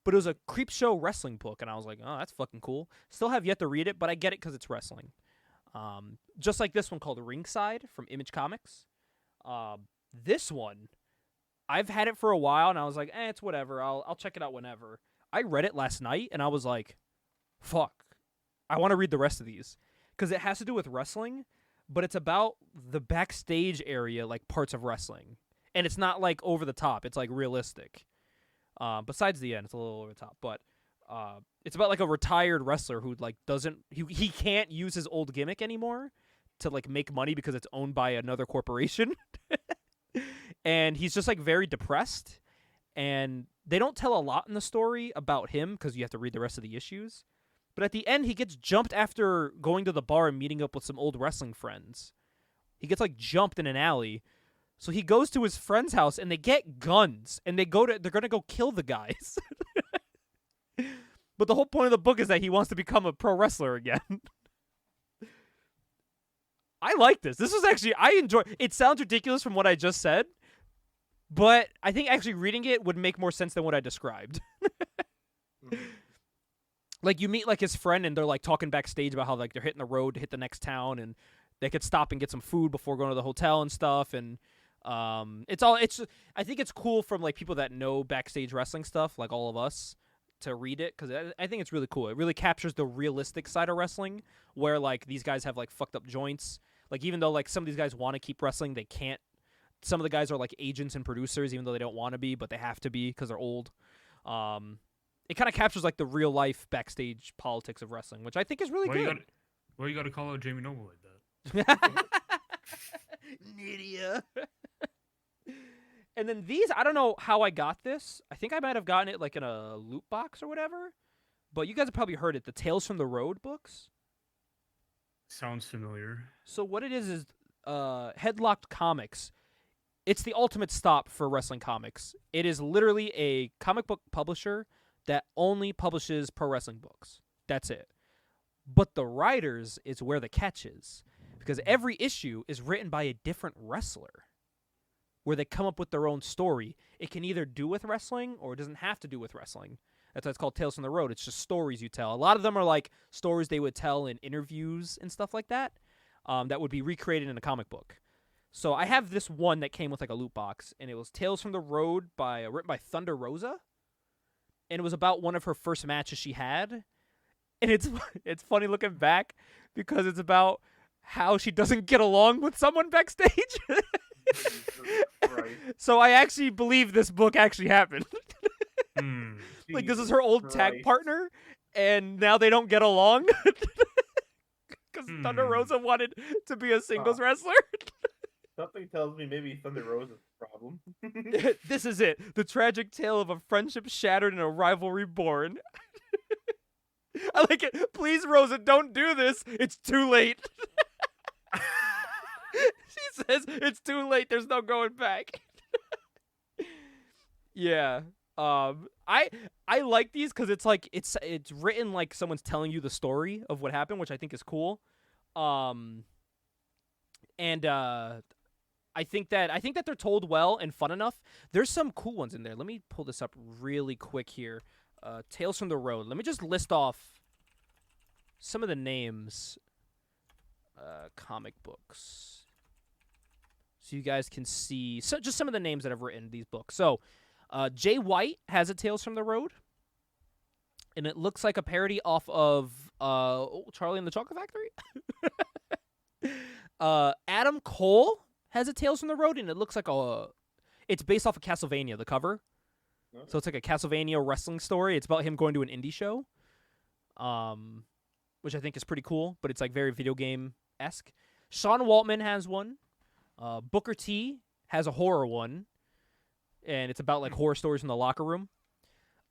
S1: But it was a Creepshow wrestling book, and I was like, oh, that's fucking cool. Still have yet to read it, but I get it because it's wrestling. Just like this one called Ringside from Image Comics. This one, I've had it for a while, and I was like, it's whatever. I'll check it out whenever. I read it last night, and I was like, fuck. I want to read the rest of these. Because it has to do with wrestling, but it's about the backstage area, like parts of wrestling. And it's not like over the top. It's like realistic. Besides the end, it's a little over the top. But it's about like a retired wrestler who like he can't use his old gimmick anymore to like make money because it's owned by another corporation. And he's just like very depressed. And they don't tell a lot in the story about him because you have to read the rest of the issues. But at the end, he gets jumped after going to the bar and meeting up with some old wrestling friends. He gets like jumped in an alley. So he goes to his friend's house and they get guns and they're going to go kill the guys. But the whole point of the book is that he wants to become a pro wrestler again. I like this. This is actually, I enjoy it. Sounds ridiculous from what I just said, but I think actually reading it would make more sense than what I described. Like you meet like his friend and they're like talking backstage about how like they're hitting the road to hit the next town and they could stop and get some food before going to the hotel and stuff. And I think it's cool from like people that know backstage wrestling stuff, like all of us, to read it because I think it's really cool. It really captures the realistic side of wrestling where like these guys have like fucked up joints. Like even though like some of these guys want to keep wrestling, they can't. Some of the guys are like agents and producers even though they don't want to be, but they have to be because they're old. It kind of captures like the real life backstage politics of wrestling, which I think is really good.
S3: You got to call out Jamie Noble like that?
S1: Nydia. And then these, I don't know how I got this. I think I might have gotten it like in a loot box or whatever. But you guys have probably heard it. The Tales from the Road books.
S3: Sounds familiar.
S1: So what it is Headlocked Comics. It's the ultimate stop for wrestling comics. It is literally a comic book publisher that only publishes pro wrestling books. That's it. But the writers is where the catch is. Because every issue is written by a different wrestler. Where they come up with their own story. It can either do with wrestling or it doesn't have to do with wrestling. That's why it's called Tales from the Road. It's just stories you tell. A lot of them are like stories they would tell in interviews and stuff like that. That would be recreated in a comic book. So I have this one that came with like a loot box, and it was Tales from the Road written by Thunder Rosa, and it was about one of her first matches she had, and it's funny looking back because it's about how she doesn't get along with someone backstage. So I actually believe this book actually happened. Like this is her old tag partner, and now they don't get along because Thunder Rosa wanted to be a singles wrestler.
S2: Something tells me maybe Thunder Rosa's the problem.
S1: This is it. The tragic tale of a friendship shattered and a rivalry born. I like it. Please, Rosa, don't do this. It's too late. She says it's too late. There's no going back. Yeah. I like these because it's like it's written like someone's telling you the story of what happened, which I think is cool. I think that they're told well and fun enough. There's some cool ones in there. Let me pull this up really quick here. Tales from the Road. Let me just list off some of the names. Comic books. So you guys can see just some of the names that I've written these books. So, Jay White has a Tales from the Road. And it looks like a parody off of Charlie and the Chocolate Factory. Adam Cole has a Tales from the Road, and it looks like it's based off of Castlevania, the cover. So it's like a Castlevania wrestling story. It's about him going to an indie show, which I think is pretty cool, but it's like very video game-esque. Sean Waltman has one. Booker T has a horror one, and it's about like horror stories in the locker room.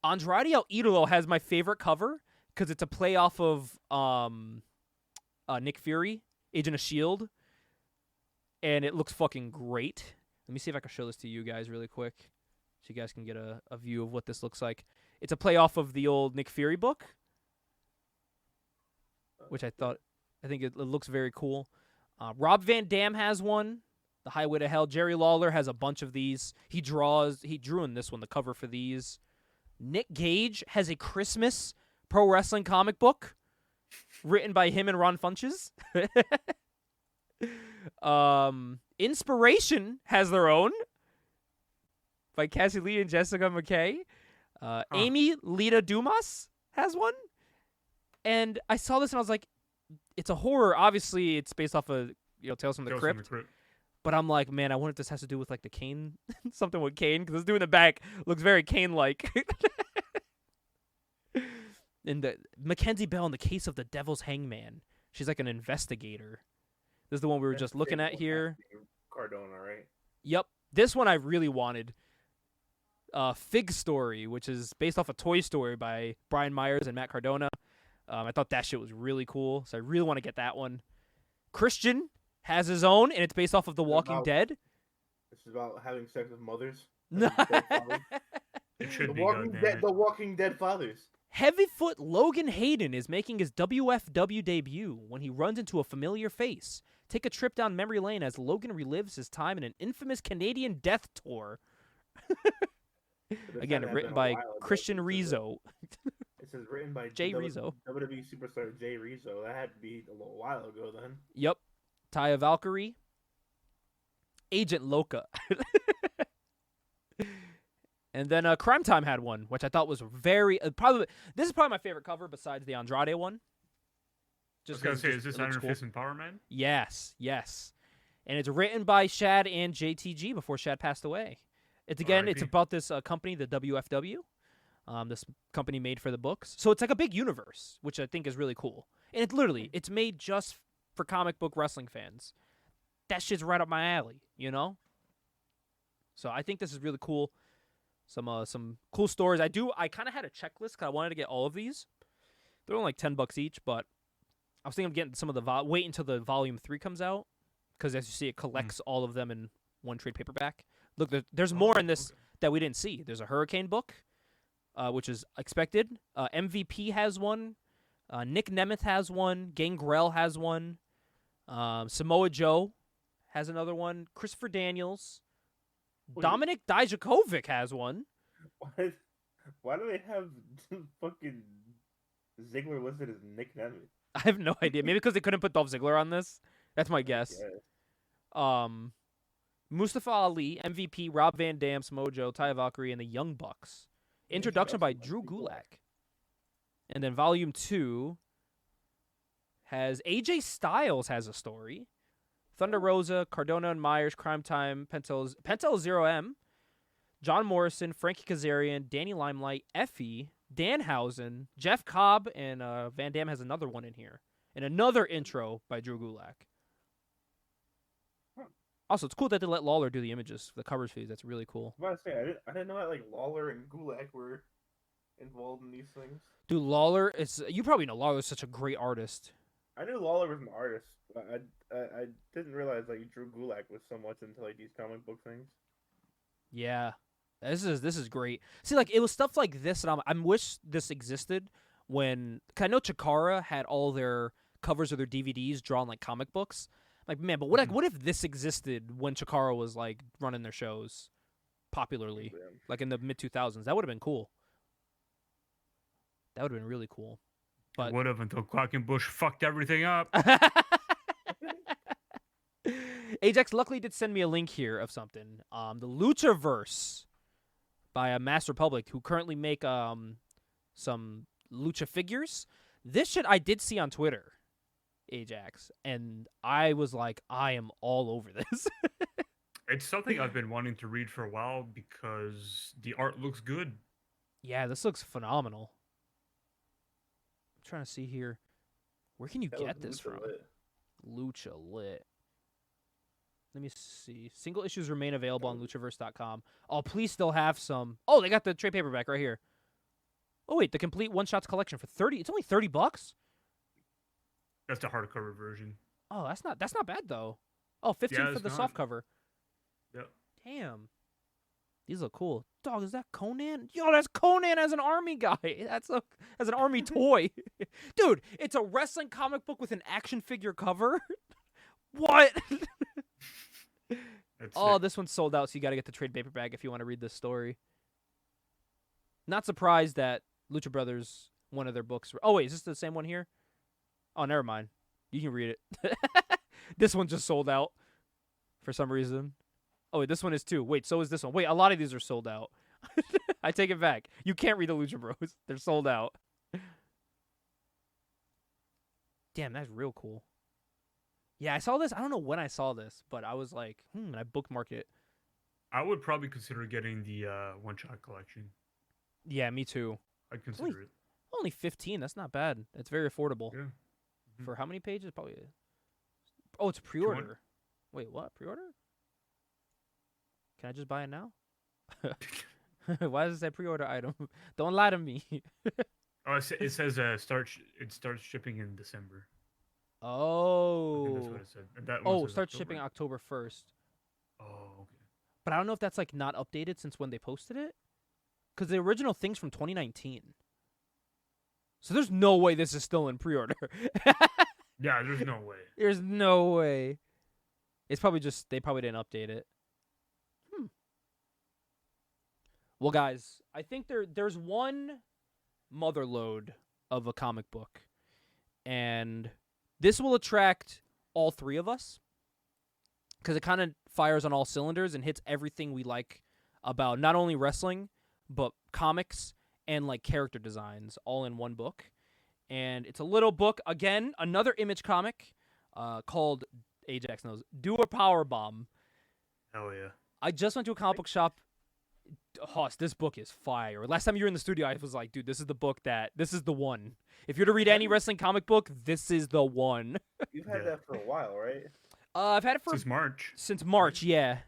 S1: Andrade El Idolo has my favorite cover because it's a play off of Nick Fury, Agent of S.H.I.E.L.D., and it looks fucking great. Let me see if I can show this to you guys really quick so you guys can get a view of what this looks like. It's a play off of the old Nick Fury book, which I think it looks very cool. Rob Van Dam has one, The Highway to Hell. Jerry Lawler has a bunch of these. He drew in this one, the cover for these. Nick Gage has a Christmas pro wrestling comic book written by him and Ron Funches. Inspiration has their own by Cassie Lee and Jessica McKay. Amy Lita Dumas has one. And I saw this and I was like, it's a horror. Obviously, it's based off of Tales from the Crypt. But I'm like, man, I wonder if this has to do with like the Kane, something with Kane, because this dude in the back looks very Kane-like. And Mackenzie Bell in The Case of the Devil's Hangman. She's like an investigator. This is the one we were just looking at here.
S2: Cardona, right?
S1: Yep. This one I really wanted. Fig Story, which is based off a Toy Story by Brian Myers and Matt Cardona. I thought that shit was really cool, so I really want to get that one. Christian has his own, and it's based off of The Walking Dead.
S2: This is about having sex with mothers.
S3: It should be
S2: The Walking Dead fathers.
S1: Heavyfoot Logan Hayden is making his WFW debut when he runs into a familiar face. Take a trip down memory lane as Logan relives his time in an infamous Canadian death tour. Again, written by Christian Rizzo.
S2: It says written by
S1: Jay Rizzo.
S2: WWE superstar Jay Rizzo. That had to be a little while ago then.
S1: Yep. Taya Valkyrie. Agent Loca. And then Crime Time had one, which I thought was very this is probably my favorite cover besides the Andrade one.
S3: Just I was gonna say, is this Iron Fist and Power Man?
S1: Yes. And it's written by Shad and JTG before Shad passed away. It's about this company, the WFW. This company made for the books. So it's like a big universe, which I think is really cool. And it's made just for comic book wrestling fans. That shit's right up my alley, you know? So I think this is really cool. Some cool stories. I kind of had a checklist because I wanted to get all of these. They're only like $10 each, but I was thinking of getting some of the wait until the volume 3 comes out, because as you see, it collects all of them in one trade paperback. Look, there's more in this that we didn't see. There's a Hurricane book, which is expected. MVP has one. Nick Nemeth has one. Gangrel has one. Samoa Joe has another one. Christopher Daniels. Dominic Dijakovic has one.
S2: Why do they have fucking Ziggler listed as Nick Nemeth?
S1: I have no idea. Maybe because they couldn't put Dolph Ziggler on this. That's my guess. Mustafa Ali, MVP, Rob Van Dam, Samoa Joe, Taya Valkyrie, and the Young Bucks. Introduction by Drew Gulak. And then Volume 2 has AJ Styles has a story. Thunder Rosa, Cardona and Myers, Crime Time, Pentel 0M, John Morrison, Frankie Kazarian, Danny Limelight, Effie, Danhausen, Jeff Cobb, and Van Dam has another one in here. And another intro by Drew Gulak. Also, it's cool that they let Lawler do the images, the covers for these. That's really cool.
S2: I was about to say, I didn't know that like Lawler and Gulak were involved in these things.
S1: Dude, Lawler you probably know Lawler's such a great artist.
S2: I knew Lawler was an artist, but I didn't realize like Drew Gulak was so much into like these comic book things.
S1: Yeah, this is great. See, like it was stuff like this, and I wish this existed when. Cause I know Chikara had all their covers of their DVDs drawn like comic books. Like, man, but what if this existed when Chikara was like running their shows popularly, like in the mid 2000s? That would have been cool. That would have been really cool. But
S3: would have, until Quackenbush fucked everything up.
S1: Ajax luckily did send me a link here of something. The Luchaverse by Master Republic, who currently make some Lucha figures. This shit I did see on Twitter, Ajax, and I was like, I am all over this.
S3: It's something I've been wanting to read for a while because the art looks good.
S1: Yeah, this looks phenomenal. I'm trying to see here. Where can you get this from? Lucha Lit. Let me see. Single issues remain available on luchaverse.com. Oh, please still have some. Oh, they got the trade paperback right here. Oh, wait, the complete one-shots collection for 30. It's only $30?
S3: That's the hardcover version.
S1: Oh, that's not bad though. Oh, 15 for the softcover.
S3: Yep.
S1: Damn. These look cool. Dog, is that Conan? Yo, that's Conan as an army guy. As an army toy. Dude, it's a wrestling comic book with an action figure cover. What? Oh, this one's sold out, so you got to get the trade paperback if you want to read this story. Not surprised that Lucha Brothers, one of their books. Oh, wait, is this the same one here? Oh, never mind. You can read it. This one just sold out for some reason. Oh, wait, this one is too. Wait, so is this one. Wait, a lot of these are sold out. I take it back. You can't read the Lucha Bros. They're sold out. Damn, that's real cool. Yeah, I saw this. I don't know when I saw this, but I was like, and I bookmarked it.
S3: I would probably consider getting the one-shot collection.
S1: Yeah, me too.
S3: I'd consider it.
S1: Only 15. That's not bad. It's very affordable.
S3: Yeah.
S1: For how many pages? Probably. Oh, it's pre-order. Wait, what? Pre-order? Can I just buy it now? Why does it say pre-order item? Don't lie to me.
S3: Oh, it says it starts shipping in December.
S1: Oh.
S3: I think that's what it said.
S1: Starts shipping October 1st.
S3: Oh, okay.
S1: But I don't know if that's like not updated since when they posted it. Because the original thing's from 2019. So there's no way this is still in pre-order.
S3: Yeah, there's no way.
S1: There's no way. It's probably just, they probably didn't update it. Well, guys, I think there's one mother lode of a comic book. And this will attract all three of us. Because it kind of fires on all cylinders and hits everything we like about not only wrestling, but comics and like character designs all in one book. And it's a little book, again, another Image comic called, Ajax knows, Do a Power Bomb.
S3: Hell yeah.
S1: I just went to a comic book shop Hoss, this book is fire. Last time you were in the studio, I was like, dude, this is the one. If you're to read any wrestling comic book, this is the one.
S2: You've had that for a while, right?
S1: I've had it for
S3: Since March.
S1: Since March, yeah.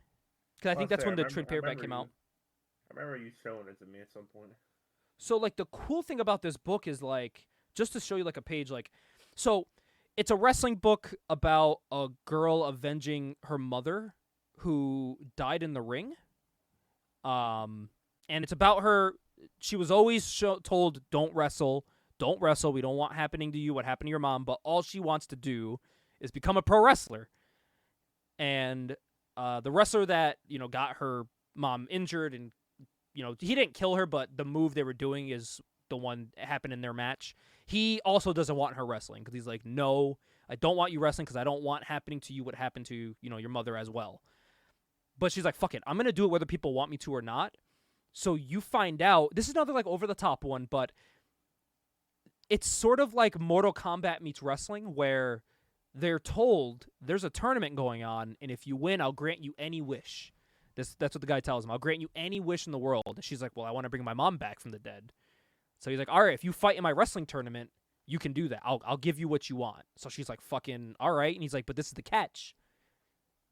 S1: Because I think that's when the
S2: I
S1: trade paperback came out.
S2: I remember you showing it to me at some point.
S1: So, like, the cool thing about this book is, like, just to show you, like, a page, like, so it's a wrestling book about a girl avenging her mother who died in the ring. And it's about her. She was always told, don't wrestle. We don't want happening to you what happened to your mom. But all she wants to do is become a pro wrestler. And the wrestler that, got her mom injured and, he didn't kill her, but the move they were doing is the one that happened in their match. He also doesn't want her wrestling because he's like, no, I don't want you wrestling because I don't want happening to you what happened to, your mother as well. But she's like, fuck it. I'm going to do it whether people want me to or not. So you find out, this is another like over the top one, but it's sort of like Mortal Kombat meets wrestling where they're told there's a tournament going on, and if you win, I'll grant you any wish. That's what the guy tells him. I'll grant you any wish in the world. And she's like, well, I want to bring my mom back from the dead. So he's like, all right, if you fight in my wrestling tournament, you can do that. I'll give you what you want. So she's like, fucking, all right. And he's like, but this is the catch.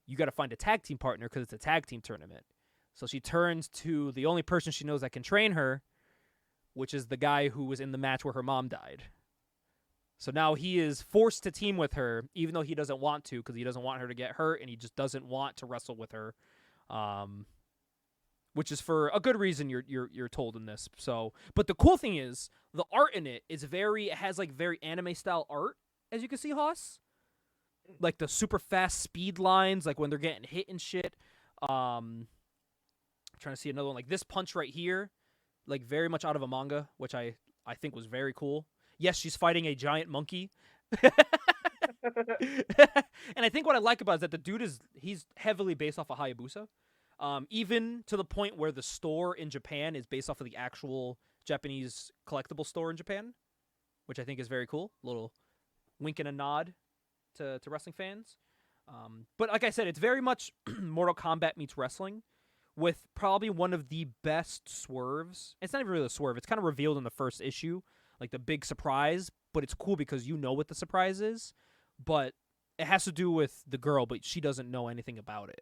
S1: You got to find a tag team partner because it's a tag team tournament. So she turns to the only person she knows that can train her, which is the guy who was in the match where her mom died. So now he is forced to team with her, even though he doesn't want to because he doesn't want her to get hurt and he just doesn't want to wrestle with her, which is for a good reason. You're told in this. So, but the cool thing is the art in it has like very anime style art, as you can see, Hoss. Like the super fast speed lines, like when they're getting hit and shit. I'm trying to see another one like this punch right here, like very much out of a manga, which I think was very cool. Yes, she's fighting a giant monkey. And I think what I like about it is that the dude he's heavily based off of Hayabusa. Even to the point where the store in Japan is based off of the actual Japanese collectible store in Japan, which I think is very cool. A little wink and a nod to wrestling fans. But like I said, it's very much Mortal Kombat meets wrestling with probably one of the best swerves. It's not even really a swerve. It's kind of revealed in the first issue, like the big surprise, but it's cool because you know what the surprise is, but it has to do with the girl, but she doesn't know anything about it.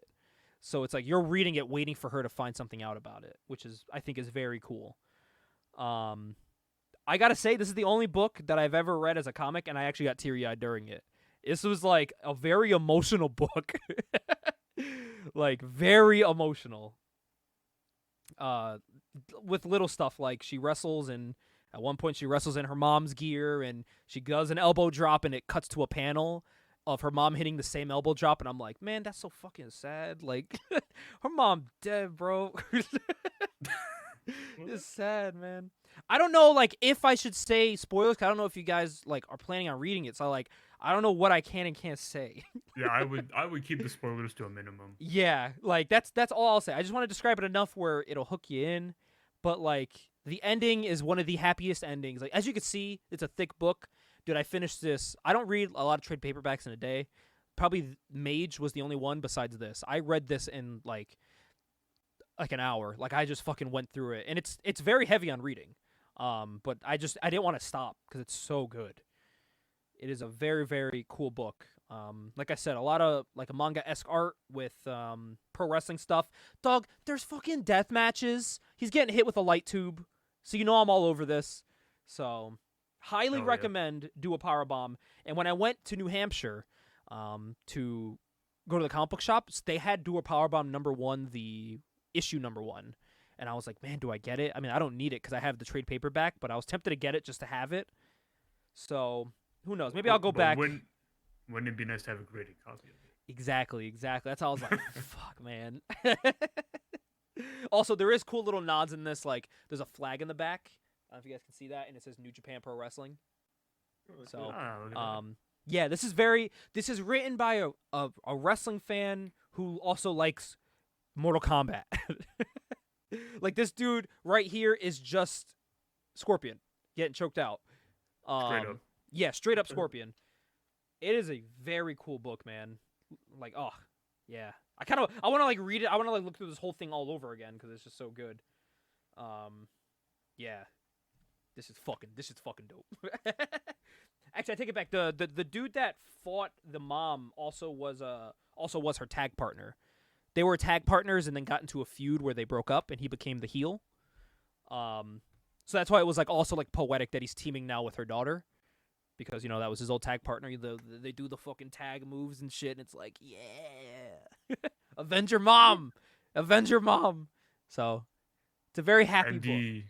S1: So it's like you're reading it waiting for her to find something out about it, which I think is very cool. I got to say, this is the only book that I've ever read as a comic, and I actually got teary-eyed during it. This was like a very emotional book. Like very emotional. With little stuff like she wrestles, and at one point she wrestles in her mom's gear, and she does an elbow drop, and it cuts to a panel of her mom hitting the same elbow drop, and I'm like, man, that's so fucking sad. Like, her mom dead, bro. It's sad, man. I don't know, like, if I should say spoilers, 'cause I don't know if you guys, like, are planning on reading it, so, like, I don't know what I can and can't say.
S3: Yeah, I would keep the spoilers to a minimum.
S1: Yeah, like, that's all I'll say. I just want to describe it enough where it'll hook you in, but, like, the ending is one of the happiest endings. Like, as you can see, it's a thick book. Dude, I finished this. I don't read a lot of trade paperbacks in a day. Probably Mage was the only one besides this. I read this in, like an hour. Like, I just fucking went through it. And it's very heavy on reading. But I didn't want to stop because it's so good. It is a very, very cool book. Like I said, a lot of, like, a manga-esque art with pro wrestling stuff. Dog, there's fucking death matches. He's getting hit with a light tube. So you know I'm all over this. So highly recommend Do a Powerbomb. And when I went to New Hampshire to go to the comic book shops, they had Do a Powerbomb #1, the issue #1. And I was like, man, do I get it? I mean, I don't need it because I have the trade paperback, but I was tempted to get it just to have it. So who knows? Maybe I'll go back.
S3: Wouldn't it be nice to have a graded copy of it?
S1: Exactly. That's how I was like, fuck, man. Also, there is cool little nods in this. Like, there's a flag in the back. I don't know if you guys can see that, and it says New Japan Pro Wrestling. So, yeah, this is written by a wrestling fan who also likes Mortal Kombat. Like, this dude right here is just Scorpion getting choked out.
S3: Straight up.
S1: Yeah, straight up Scorpion. It is a very cool book, man. Like, oh, yeah. I want to, like, read it. I want to, like, look through this whole thing all over again because it's just so good. Yeah, this is fucking dope. Actually, I take it back. The dude that fought the mom also was her tag partner. They were tag partners and then got into a feud where they broke up and he became the heel. So that's why it was like also like poetic that he's teaming now with her daughter, because that was his old tag partner. They do the fucking tag moves and shit, and it's like, yeah, avenge your mom, avenge your mom. So it's a very happy
S3: And
S1: book.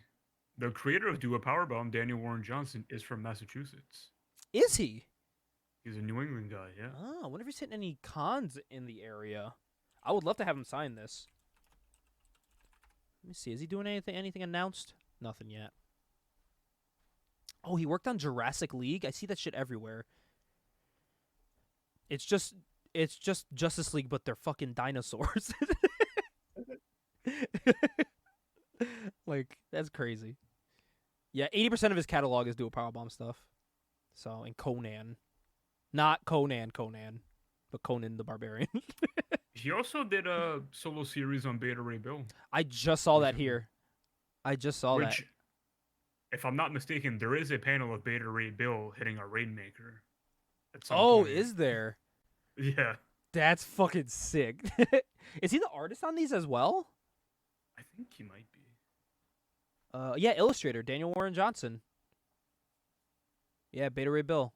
S3: the creator of Do a Powerbomb, Daniel Warren Johnson, is from Massachusetts.
S1: Is he?
S3: He's a New England guy, yeah.
S1: Oh, I wonder if he's hitting any cons in the area. I would love to have him sign this. Let me see. Is he doing anything announced? Nothing yet. Oh, he worked on Jurassic League. I see that shit everywhere. It's just Justice League, but they're fucking dinosaurs. Like, that's crazy. Yeah, 80% of his catalog is Do a Powerbomb stuff. So, and Conan. Not Conan, but Conan the Barbarian.
S3: He also did a solo series on Beta Ray Bill.
S1: I just saw that here. I just saw that.
S3: Which, if I'm not mistaken, there is a panel of Beta Ray Bill hitting a Rainmaker.
S1: Oh, is there?
S3: Yeah.
S1: That's fucking sick. Is he the artist on these as well?
S3: I think he might be.
S1: Yeah, illustrator Daniel Warren Johnson. Yeah, Beta Ray Bill.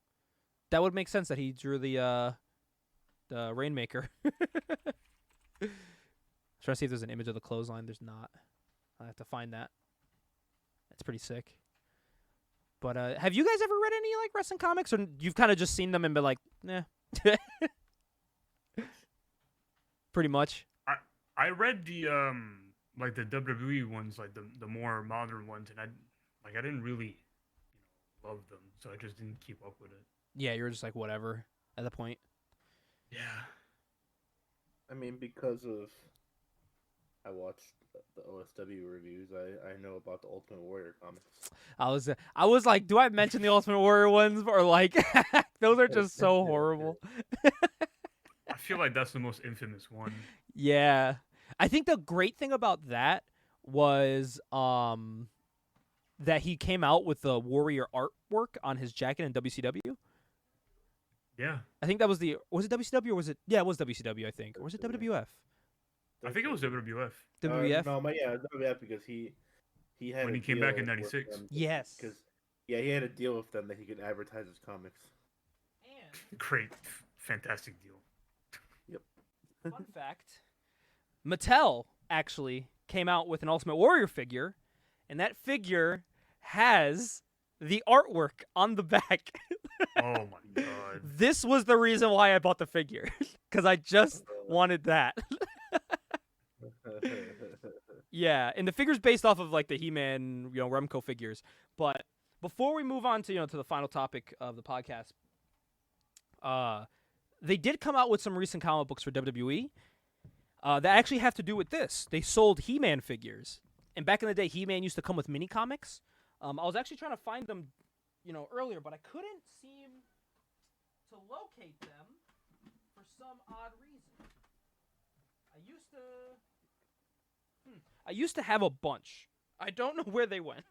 S1: That would make sense that he drew the Rainmaker. Trying to see if there's an image of the clothesline. There's not. I have to find that. That's pretty sick. But have you guys ever read any like wrestling comics, or you've kind of just seen them and been like, nah? Pretty much.
S3: I read the like the WWE ones, like the more modern ones, and I didn't really love them, so I just didn't keep up with it.
S1: Yeah, you were just like whatever at the point.
S3: Yeah.
S2: I mean, because of I watched the OSW reviews, I know about the Ultimate Warrior comics.
S1: I was like, do I mention the Ultimate Warrior ones, or like those are just so horrible.
S3: I feel like that's the most infamous one.
S1: Yeah. I think the great thing about that was that he came out with the Warrior artwork on his jacket in WCW.
S3: Yeah.
S1: I think that was was it WCW or was it? Yeah, it was WCW, I think. Or was it WWF?
S3: I think it was WWF.
S1: WWF?
S2: No, but yeah, WWF because he had
S3: When he came back in '96.
S1: Yes.
S2: Because he had a deal with them that he could advertise his comics.
S3: Great, fantastic deal.
S2: Yep.
S1: Fun fact: Mattel actually came out with an Ultimate Warrior figure, and that figure has the artwork on the back.
S3: Oh my god.
S1: This was the reason why I bought the figure, because I just wanted that. Yeah, and the figure's based off of like the He-Man, Remco figures. But before we move on to to the final topic of the podcast, they did come out with some recent comic books for WWE that actually have to do with this. They sold He-Man figures, and back in the day, He-Man used to come with mini comics. I was actually trying to find them, earlier, but I couldn't seem to locate them for some odd reason. I used to have a bunch. I don't know where they went.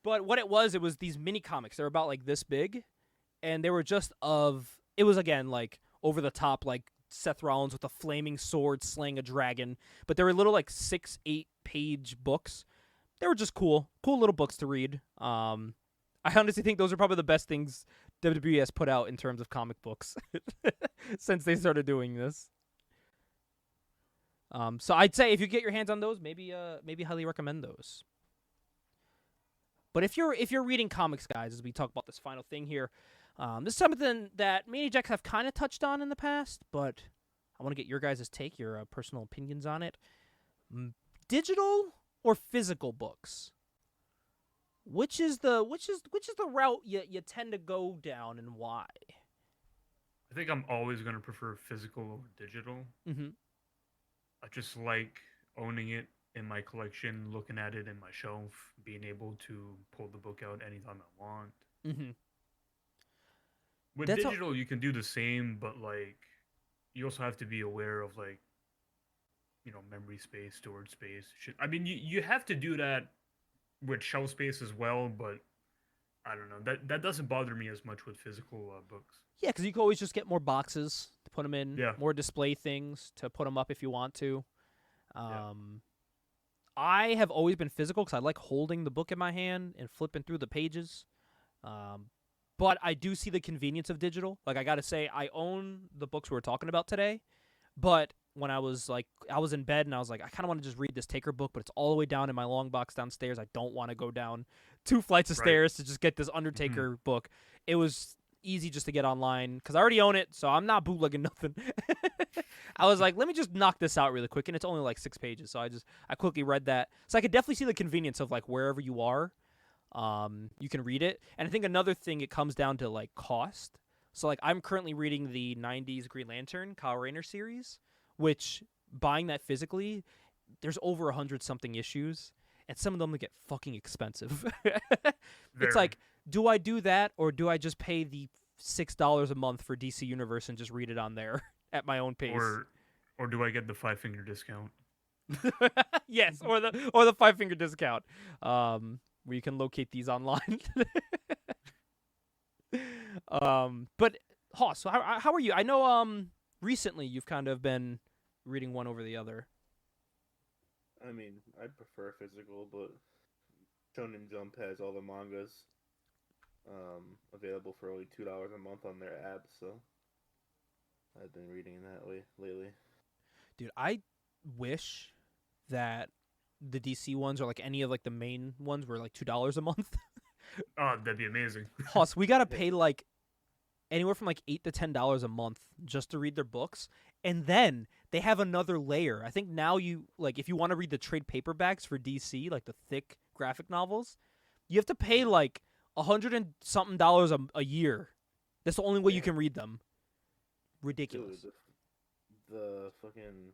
S1: But what it was these mini comics. They were about like this big, and they were it was again like over the top, like Seth Rollins with a flaming sword slaying a dragon, but they were little like 6-8 page books. They were just cool little books to read. I honestly think those are probably the best things WWE has put out in terms of comic books since they started doing this. So I'd say if you get your hands on those, maybe highly recommend those. But if you're reading comics, guys, as we talk about this final thing here, this is something that Maniacs have kind of touched on in the past, but I want to get your guys' take, your personal opinions on it. Digital or physical books? Which is the route you tend to go down, and why?
S3: I think I'm always going to prefer physical over digital.
S1: Mm-hmm.
S3: I just like owning it in my collection, looking at it in my shelf, being able to pull the book out anytime I want.
S1: Mm-hmm.
S3: With digital, you can do the same, but like you also have to be aware of like memory space, storage space. I mean, you have to do that with shelf space as well, but I don't know. That doesn't bother me as much with physical books.
S1: Yeah, because you can always just get more boxes to put them in,
S3: Yeah.
S1: more display things to put them up if you want to.
S3: Yeah.
S1: I have always been physical because I like holding the book in my hand and flipping through the pages. But I do see the convenience of digital. Like, I got to say, I own the books we were talking about today, but when I was in bed and I was like, I kind of want to just read this Taker book, but it's all the way down in my long box downstairs. I don't want to go down 2 flights of stairs to just get this Undertaker book. It was easy just to get online because I already own it, so I'm not bootlegging nothing. I was like, let me just knock this out really quick, and it's only like 6 pages, so I quickly read that. So I could definitely see the convenience of like wherever you are, you can read it. And I think another thing, it comes down to like cost. So like I'm currently reading the 90s Green Lantern Kyle Rayner series, which buying that physically, there's over 100 something issues, and some of them get fucking expensive. It's like, do I do that, or do I just pay the $6 a month for DC Universe and just read it on there at my own pace?
S3: Or do I get the 5-finger discount?
S1: Yes, or the 5-finger discount, where you can locate these online. But Hoss, so how are you? I know recently you've kind of been reading one over the other.
S2: I mean, I prefer physical, but Shonen Jump has all the mangas available for only $2 a month on their app, so I've been reading that way lately.
S1: Dude, I wish that the DC ones, or like any of like the main ones, were like $2 a month.
S3: Oh, that'd be amazing.
S1: Hoss, we gotta pay like anywhere from like $8 to $10 a month just to read their books, and then they have another layer. I think now you like if you want to read the trade paperbacks for DC, like the thick graphic novels, you have to pay like $100 and something a year. That's the only way you can read them. Ridiculous.
S2: Dude, the fucking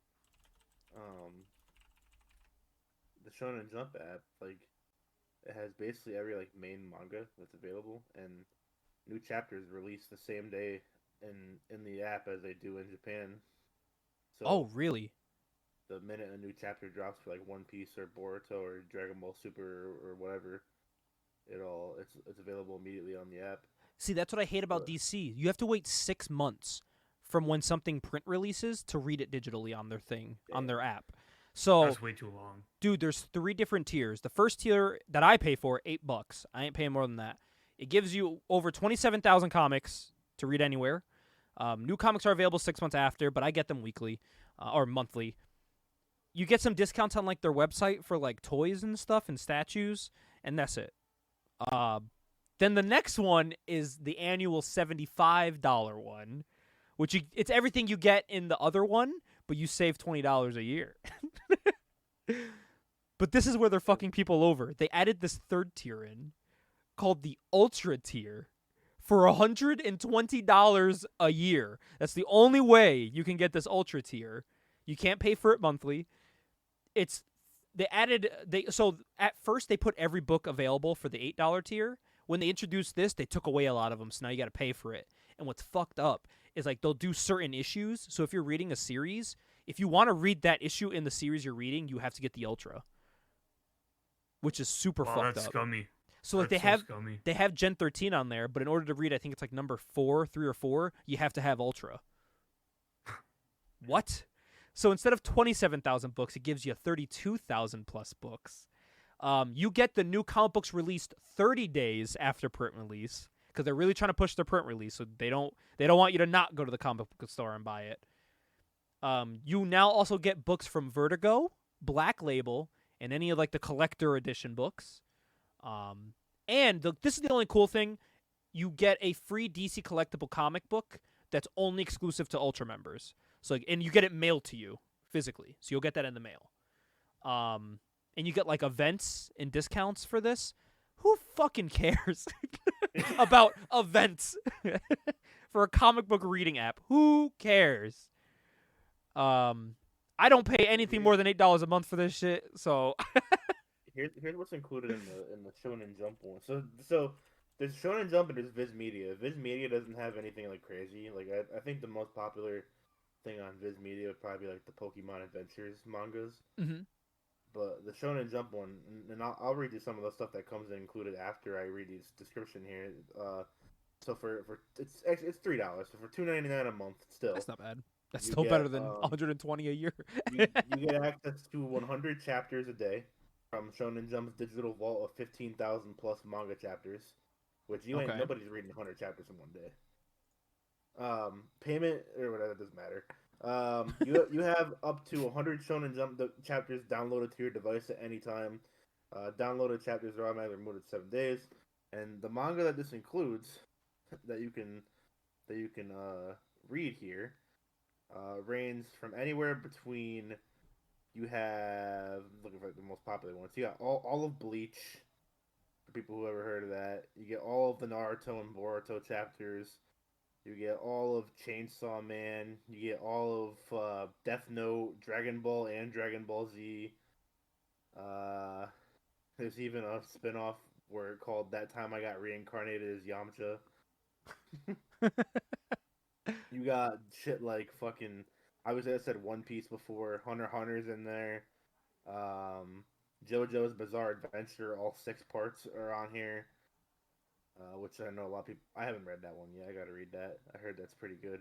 S2: the Shonen Jump app, like, it has basically every like main manga that's available, and new chapters released the same day in the app as they do in Japan. So
S1: Oh, really?
S2: the minute a new chapter drops for like One Piece or Boruto or Dragon Ball Super or whatever, it's available immediately on the app.
S1: See, that's what I hate about DC. You have to wait 6 months from when something print releases to read it digitally on their thing, on their app. So
S3: That's way too long.
S1: Dude, there's 3 different tiers. The first tier that I pay for, $8. I ain't paying more than that. It gives you over 27,000 comics to read anywhere. New comics are available 6 months after, but I get them weekly or monthly. You get some discounts on like their website for like toys and stuff and statues, and that's it. Then the next one is the annual $75 one, which it's everything you get in the other one, but you save $20 a year. But this is where they're fucking people over. They added this third tier in called the Ultra tier for $120 a year. That's the only way you can get this Ultra tier. You can't pay for it monthly. So at first they put every book available for the $8 tier. When they introduced this, they took away a lot of them, so now you got to pay for it. And what's fucked up is like they'll do certain issues. So if you're reading a series, if you want to read that issue in the series you're reading, you have to get the Ultra, which is super fucked
S3: that's
S1: up.
S3: Scummy.
S1: So like they have Gen 13 on there, but in order to read, I think it's like number 3 or 4, you have to have Ultra. What? So instead of 27,000 books, it gives you 32,000 plus books. You get the new comic books released 30 days after print release, because they're really trying to push their print release, so they don't want you to not go to the comic book store and buy it. You now also get books from Vertigo, Black Label, and any of like the collector edition books. This is the only cool thing: you get a free DC collectible comic book that's only exclusive to Ultra members. So, and you get it mailed to you physically, so you'll get that in the mail. And you get like events and discounts for this. Who fucking cares about events for a comic book reading app? Who cares? I don't pay anything more than $8 a month for this shit. So
S2: here's what's included in the Shonen Jump one. So there's Shonen Jump and there's Viz Media. Viz Media doesn't have anything like crazy. Like I think the most popular thing on Viz Media would probably be like the Pokemon Adventures mangas.
S1: Mm-hmm.
S2: But the Shonen Jump one, and I'll read you some of the stuff that comes in included after I read this description here. So for it's $3. So for $2.99 a month, still
S1: That's not bad. That's
S2: you
S1: still
S2: get,
S1: better than 120 a year.
S2: you get access to 100 chapters a day from Shonen Jump's digital vault of 15,000 plus manga chapters, which nobody's reading 100 chapters in one day. Payment or whatever, it doesn't matter. You have up to 100 Shonen Jump chapters downloaded to your device at any time. Downloaded chapters are automatically removed in 7 days, and the manga that this includes that you can read here range from anywhere between. You have looking for the most popular ones. You got all of Bleach for people who ever heard of that. You get all of the Naruto and Boruto chapters. You get all of Chainsaw Man. You get all of Death Note, Dragon Ball, and Dragon Ball Z. There's even a spinoff where called That Time I Got Reincarnated as Yamcha. You got shit like fucking. I said One Piece before. Hunter x Hunter's in there. JoJo's Bizarre Adventure, all 6 parts are on here. Which I know a lot of people. I haven't read that one yet. I gotta read that. I heard that's pretty good.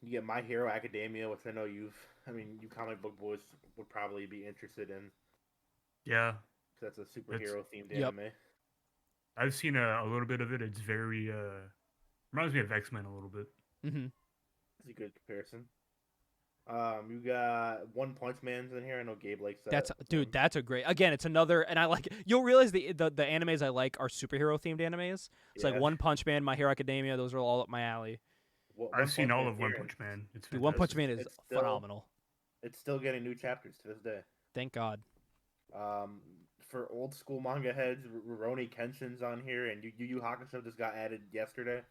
S2: You get My Hero Academia, which I know you comic book boys would probably be interested in.
S3: Yeah,
S2: That's a superhero themed anime.
S3: I've seen a little bit of it. It's very reminds me of X-Men a little bit.
S1: Mm-hmm.
S2: It's a good comparison. You got One Punch Man's in here. I know Gabe likes that.
S1: That's a great. Again, it's another, and I like. You'll realize the animes I like are superhero themed animes. It's like One Punch Man, My Hero Academia. Those are all up my alley.
S3: I've seen all of One Punch Man. It's
S1: Dude, One Punch Man is phenomenal.
S2: It's still getting new chapters to this day.
S1: Thank God.
S2: For old school manga heads, Rurouni Kenshin's on here, and Yu Yu Hakusho just got added yesterday.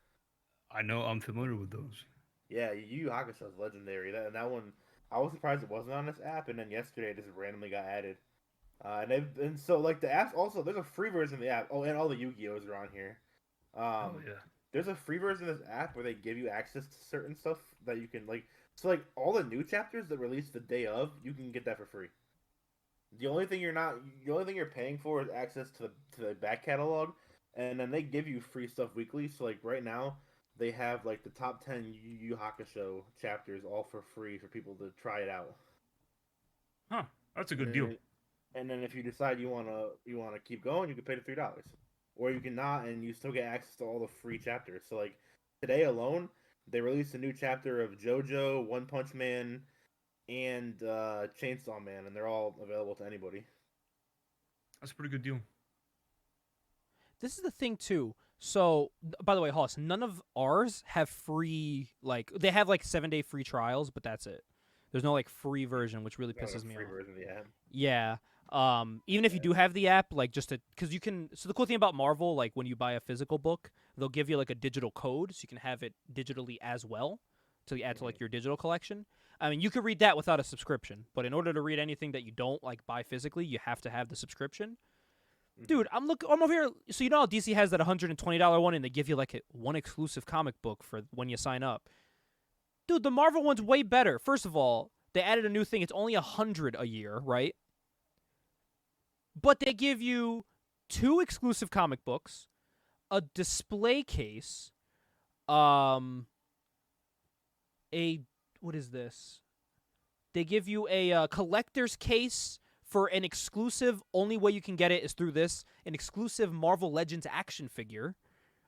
S3: I know, I'm familiar with those.
S2: Yeah, Yu Yu Hakusho is legendary. That one, I was surprised it wasn't on this app, and then yesterday it just randomly got added. And so like the apps also, there's a free version of the app. Oh, and all the Yu-Gi-Ohs are on here.
S3: Oh yeah.
S2: There's a free version of this app where they give you access to certain stuff that you can like. So like all the new chapters that release the day of, you can get that for free. The only thing you're paying for is access to the back catalog, and then they give you free stuff weekly. So like right now, they have like the top 10 Yu Yu Hakusho chapters all for free for people to try it out.
S3: Huh, that's a good deal.
S2: And then if you decide you wanna keep going, you can pay the $3, or you can not, and you still get access to all the free chapters. So like today alone, they released a new chapter of JoJo, One Punch Man, and Chainsaw Man, and they're all available to anybody.
S3: That's a pretty good deal.
S1: This is the thing too. So, by the way, Hoss, none of ours have free, like, they have like 7-day free trials, but that's it. There's no like free version, which really pisses me off.
S2: Free version of the app.
S1: Yeah. Even if you do have the app, like because you can. So the cool thing about Marvel, like when you buy a physical book, they'll give you like a digital code, so you can have it digitally as well to add to like your digital collection. I mean, you could read that without a subscription, but in order to read anything that you don't like buy physically, you have to have the subscription. Dude, I'm over here. So you know how DC has that $120 one, and they give you like one exclusive comic book for when you sign up. Dude, the Marvel one's way better. First of all, they added a new thing. It's only $100 a year, right? But they give you 2 exclusive comic books, a display case, what is this? They give you a collector's case for an exclusive, only way you can get it is through this, an exclusive Marvel Legends action figure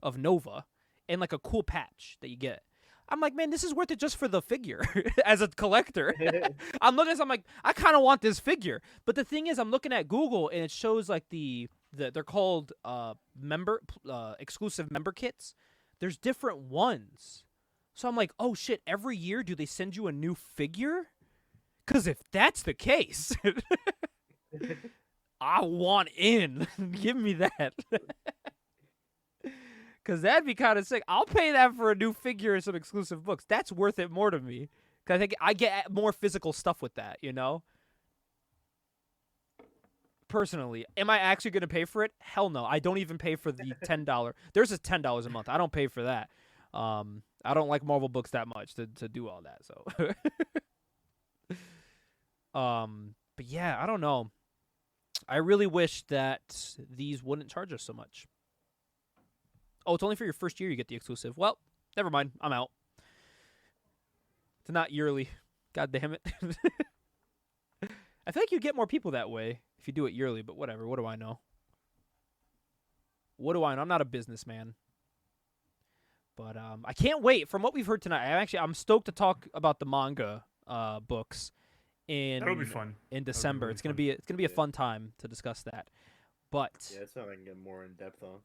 S1: of Nova, and like a cool patch that you get. I'm like, man, this is worth it just for the figure as a collector. I'm like, I kind of want this figure. But the thing is, I'm looking at Google and it shows like they're called exclusive member kits. There's different ones. So I'm like, oh shit, every year do they send you a new figure? Because if that's the case, I want in. Give me that. Because that'd be kind of sick. I'll pay that for a new figure and some exclusive books. That's worth it more to me. Because I think I get more physical stuff with that, you know? Personally, am I actually going to pay for it? Hell no. I don't even pay for the $10. There's a $10 a month. I don't pay for that. I don't like Marvel books that much to do all that. So, but yeah, I don't know. I really wish that these wouldn't charge us so much. Oh, it's only for your first year you get the exclusive. Well, never mind. I'm out. It's not yearly. God damn it. I feel like you get more people that way if you do it yearly, but whatever. What do I know? What do I know? I'm not a businessman. But I can't wait. From what we've heard tonight, I'm stoked to talk about the manga books
S3: That'll be fun.
S1: in December.
S3: Really
S1: It's gonna be a fun time to discuss that. But
S2: Yeah, it's something I can get more in depth on.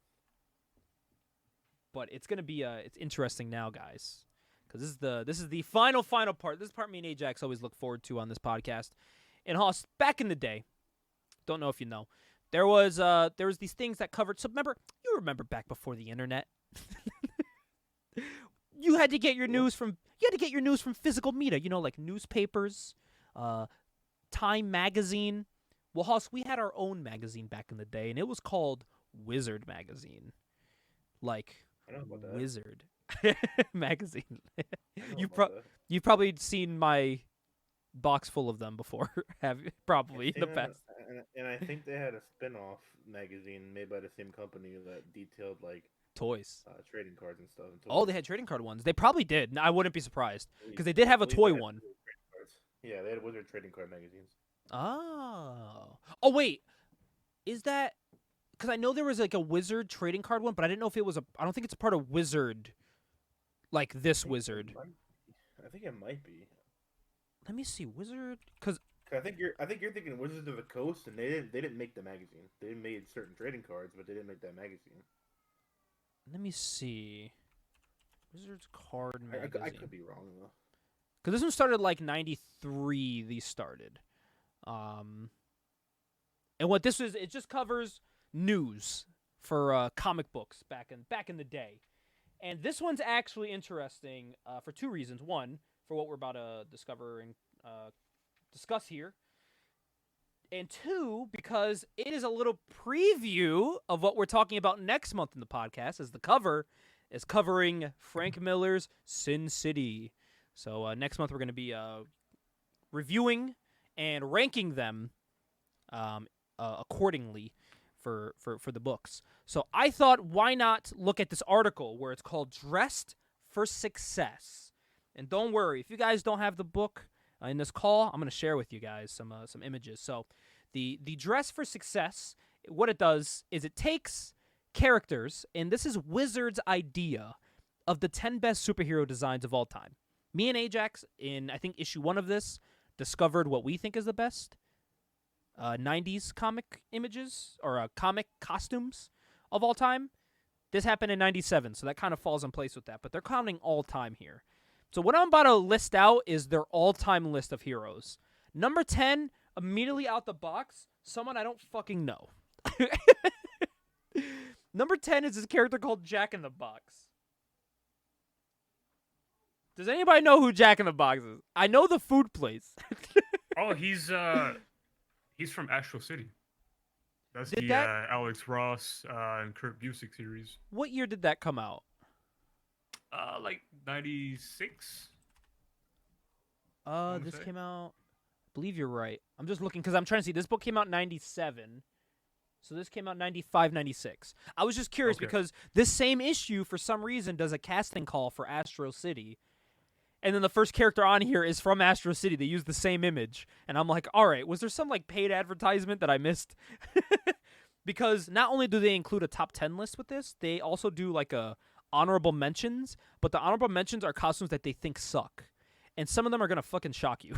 S1: But it's gonna be it's interesting now, guys, because this is the final part. This is the part me and Ajax always look forward to on this podcast. And Hoss, back in the day, don't know if you know, there was these things that covered. So you remember back before the internet, you had to get your news from physical media. You know, like newspapers, Time magazine. Well, Hoss, we had our own magazine back in the day, and it was called Wizard magazine. Like
S2: I know about that.
S1: Wizard magazine.
S2: I know
S1: You've
S2: about that.
S1: You've probably seen my box full of them before, have you? Probably in the
S2: Yeah,
S1: past.
S2: and I think they had a spin-off magazine made by the same company that detailed like
S1: Toys.
S2: trading cards and stuff. And
S1: Oh,
S2: toys.
S1: they had trading card ones. They probably did. I wouldn't be surprised
S2: Believe-
S1: because they did have a
S2: believe
S1: toy
S2: they had
S1: one.
S2: Wizard trading cards. Yeah, they had Wizard trading card magazines.
S1: Oh. Oh wait, is that? Because I know there was like a Wizard trading card one, but I didn't know if it was I don't think it's a part of Wizard. Like this Wizard.
S2: I think it might be.
S1: Let me see, Wizard. Because
S2: 'Cause I think you're thinking Wizards of the Coast, and they didn't make the magazine. They made certain trading cards, but they didn't make that magazine.
S1: let me see, Wizard's card
S2: I
S1: magazine.
S2: could be wrong though.
S1: Because this one started like 93. These started, and what this is, it just covers news for comic books back in the day, and this one's actually interesting for two reasons. One, for what we're about to discover and discuss here, and two, because it is a little preview of what we're talking about next month in the podcast, as the cover is covering Frank Miller's Sin City. So next month we're going to be reviewing and ranking them accordingly for the books. So I thought, why not look at this article where it's called Dressed for Success? And don't worry, if you guys don't have the book in this call, I'm going to share with you guys some images. So the Dress for Success, what it does is it takes characters, and this is Wizard's idea of the 10 best superhero designs of all time. Me and Ajax, in I think issue 1 of this, discovered what we think is the best 90s comic images or comic costumes of all time. This happened in 97, so that kind of falls in place with that. But they're counting all time here. So what I'm about to list out is their all-time list of heroes. Number 10, immediately out the box, someone I don't fucking know. Number 10 is this character called Jack in the Box. Does anybody know who Jack in the Box is? I know the food place.
S3: Oh, he's from Astro City. That's
S1: Did
S3: the
S1: that-
S3: Alex Ross and Kurt Busiek series.
S1: What year did that come out?
S3: Like 96.
S1: This
S3: say.
S1: came out. I believe you're right. I'm just looking because I'm trying to see. This book came out in 97. So this came out 95, 96. I was just curious
S3: Okay.
S1: because this same issue, for some reason, does a casting call for Astro City. And then the first character on here is from Astro City. They use the same image. And I'm like, all right, was there some like paid advertisement that I missed? Because not only do they include a top 10 list with this, they also do like a honorable mentions. But the honorable mentions are costumes that they think suck. And some of them are going to fucking shock you.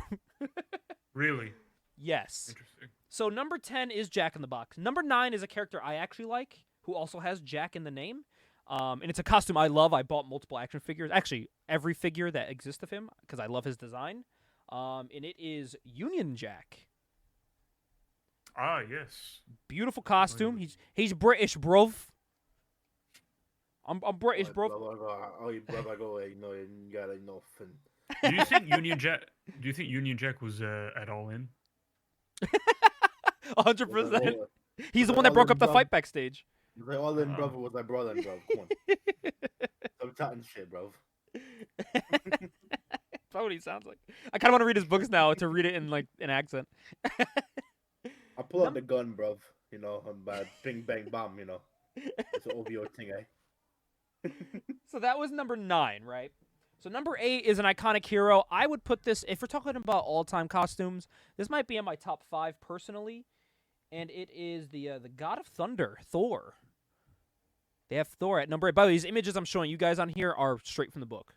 S3: Really?
S1: Yes.
S3: Interesting.
S1: So number 10 is Jack in the Box. Number 9 is a character I actually like, who also has Jack in the name. And it's a costume I love. I bought multiple action figures. Actually, every figure that exists of him, because I love his design. And it is Union Jack.
S3: Ah, yes.
S1: Beautiful costume. He's British, bruv. I'm British, bruv.
S2: Oh, you brother, go away. You gotta fin.
S3: Do you think Union Jack? Do you think Union Jack was at all in?
S1: 100%. He's the one that broke up the fight backstage.
S2: He's like, all in brother was my brother, bro. Come on. Cotton shit, bro.
S1: That's what he sounds like. I kind of want to read his books now to read it in like an accent.
S2: I pull out the gun, bro. You know, by bing bang bomb. You know, it's an OVO thing, eh?
S1: So that was number 9, right? So number 8 is an iconic hero. I would put this, if we're talking about all-time costumes, this might be in my top 5 personally, and it is the God of Thunder, Thor. They have Thor at number 8. By the way, these images I'm showing you guys on here are straight from the book.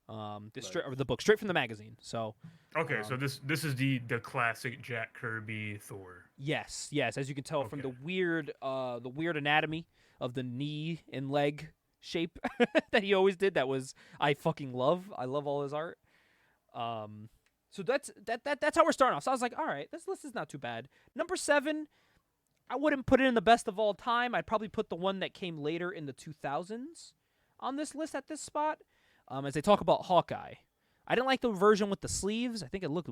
S1: The book, straight from the magazine. So.
S3: Okay, so this is the classic Jack Kirby Thor.
S1: Yes. As you can tell from the weird anatomy of the knee and leg shape that he always did. That was I fucking love. I love all his art. So that's how we're starting off. So I was like, all right, this list is not too bad. Number 7, I wouldn't put it in the best of all time. I'd probably put the one that came later in the 2000s on this list at this spot. As they talk about Hawkeye. I didn't like the version with the sleeves. I think it looked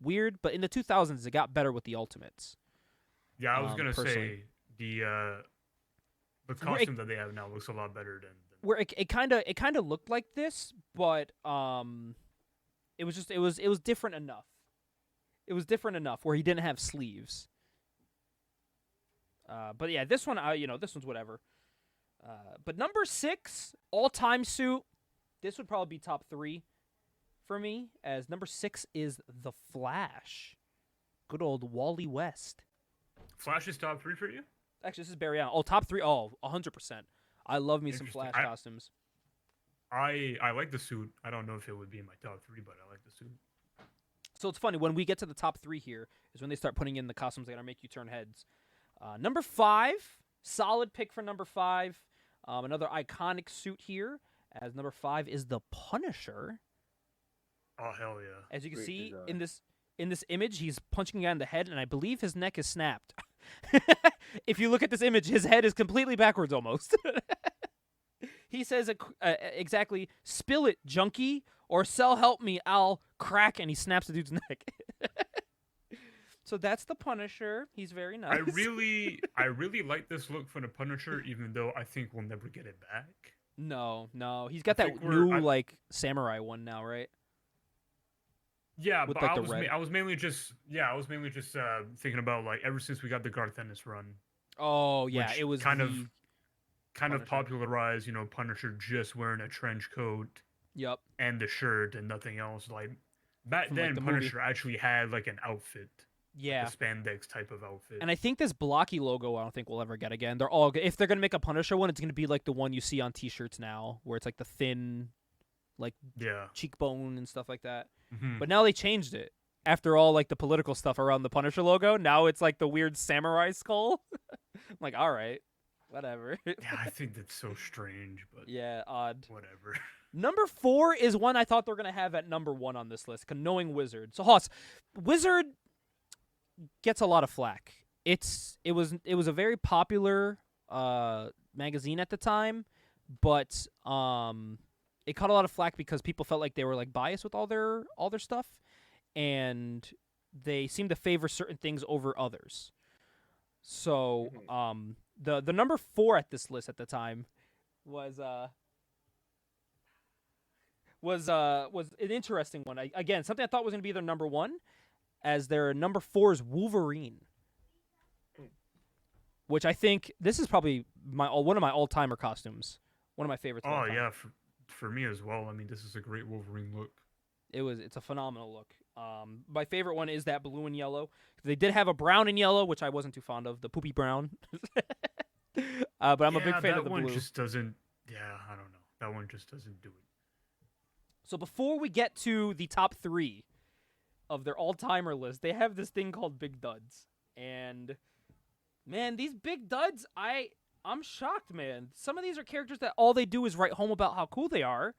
S1: weird, but in the 2000s it got better with the Ultimates.
S3: Yeah, I was gonna say the costume that they have now looks a lot better than
S1: where it kind of looked like this, but it was different enough. It was different enough where he didn't have sleeves. But yeah, this one, this one's whatever. But number 6, all-time suit. This would probably be top 3 for me, as number 6 is The Flash. Good old Wally West.
S3: Flash is top 3 for you?
S1: Actually, this is Barry Allen. Oh, top 3. Oh, 100%. I love me some Flash costumes.
S3: I like the suit. I don't know if it would be in my top 3, but I like the suit.
S1: So it's funny, when we get to the top 3 here, is when they start putting in the costumes that are going to make you turn heads. Number 5, solid pick for number 5. Another iconic suit here, as number 5 is the Punisher.
S3: Oh, hell yeah.
S1: As you can see in this image, he's punching a guy in the head, and I believe his neck is snapped. If you look at this image, his head is completely backwards almost. He says exactly, "Spill it, junkie," or "Sell help me, I'll crack," and he snaps the dude's neck. So that's the Punisher. He's very nice.
S3: I really like this look for the Punisher, even though I think we'll never get it back.
S1: No. He's got that new samurai one now, right?
S3: Yeah,
S1: With,
S3: but
S1: like,
S3: I was mainly just thinking about like ever since we got the Garth Ennis run.
S1: Oh yeah,
S3: which
S1: it was
S3: kind of
S1: Punisher.
S3: popularized, Punisher just wearing a trench coat.
S1: Yep.
S3: And the shirt and nothing else. Like back
S1: From,
S3: then,
S1: the
S3: Punisher actually had like an outfit.
S1: Yeah.
S3: Like a spandex type of outfit.
S1: And I think this blocky logo, I don't think we'll ever get again. They're all if they're gonna make a Punisher one, it's gonna be like the one you see on T-shirts now, where it's like the thin, like cheekbone and stuff like that.
S3: Mm-hmm.
S1: But now they changed it after all like the political stuff around the Punisher logo. Now it's like the weird samurai skull. I'm like, all right, whatever.
S3: Yeah, I think that's so strange, but
S1: yeah, odd.
S3: Whatever.
S1: Number 4 is one I thought they were gonna have at number 1 on this list, knowing Wizard. So Hoss, Wizard gets a lot of flack. It was a very popular magazine at the time, but it caught a lot of flack because people felt like they were like biased with all their stuff, and they seemed to favor certain things over others. So the number 4 at this list at the time was an interesting one. Again, something I thought was going to be their number 1, as their number 4 is Wolverine, which I think this is probably one of my all-timer costumes, one of my favorites.
S3: Oh yeah, for me as well. I mean, this is a great Wolverine look. It's
S1: a phenomenal look. My favorite one is that blue and yellow. They did have a brown and yellow, which I wasn't too fond of, the poopy brown. But I'm a big fan of the blue.
S3: That one just doesn't. Yeah, I don't know. That one just doesn't do it.
S1: So before we get to the top 3 of their all-timer list, they have this thing called Big Duds. And man, these Big Duds, I'm shocked, man. Some of these are characters that all they do is write home about how cool they are.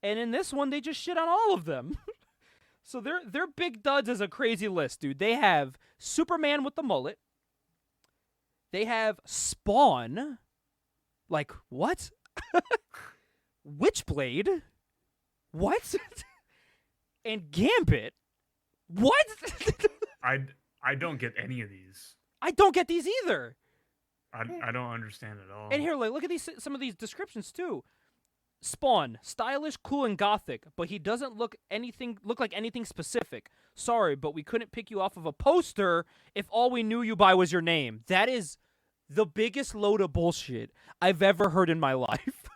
S1: And in this one, they just shit on all of them. So their Big Duds is a crazy list, dude. They have Superman with the mullet. They have Spawn. Like, what? Witchblade. What? And Gambit. What?
S3: I don't get any of these.
S1: I don't get these either.
S3: I don't understand at all.
S1: And here, look at some of these descriptions too. Spawn, stylish, cool, and gothic, but he doesn't look like anything specific. Sorry, but we couldn't pick you off of a poster if all we knew you by was your name. That is the biggest load of bullshit I've ever heard in my life.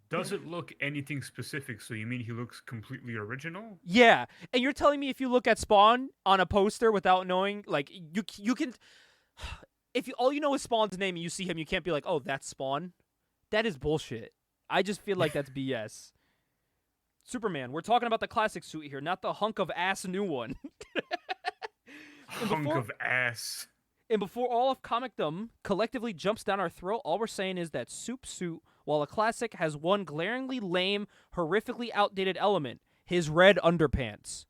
S3: Doesn't look anything specific, so you mean he looks completely original?
S1: Yeah, and you're telling me if you look at Spawn on a poster without knowing, like, you can, if all you know is Spawn's name and you see him, you can't be like, oh, that's Spawn. That is bullshit. I just feel like that's BS. Superman, we're talking about the classic suit here, not the hunk of ass new one.
S3: Hunk of ass.
S1: And before all of comicdom collectively jumps down our throat, all we're saying is that Soup Suit, while a classic, has one glaringly lame, horrifically outdated element: his red underpants.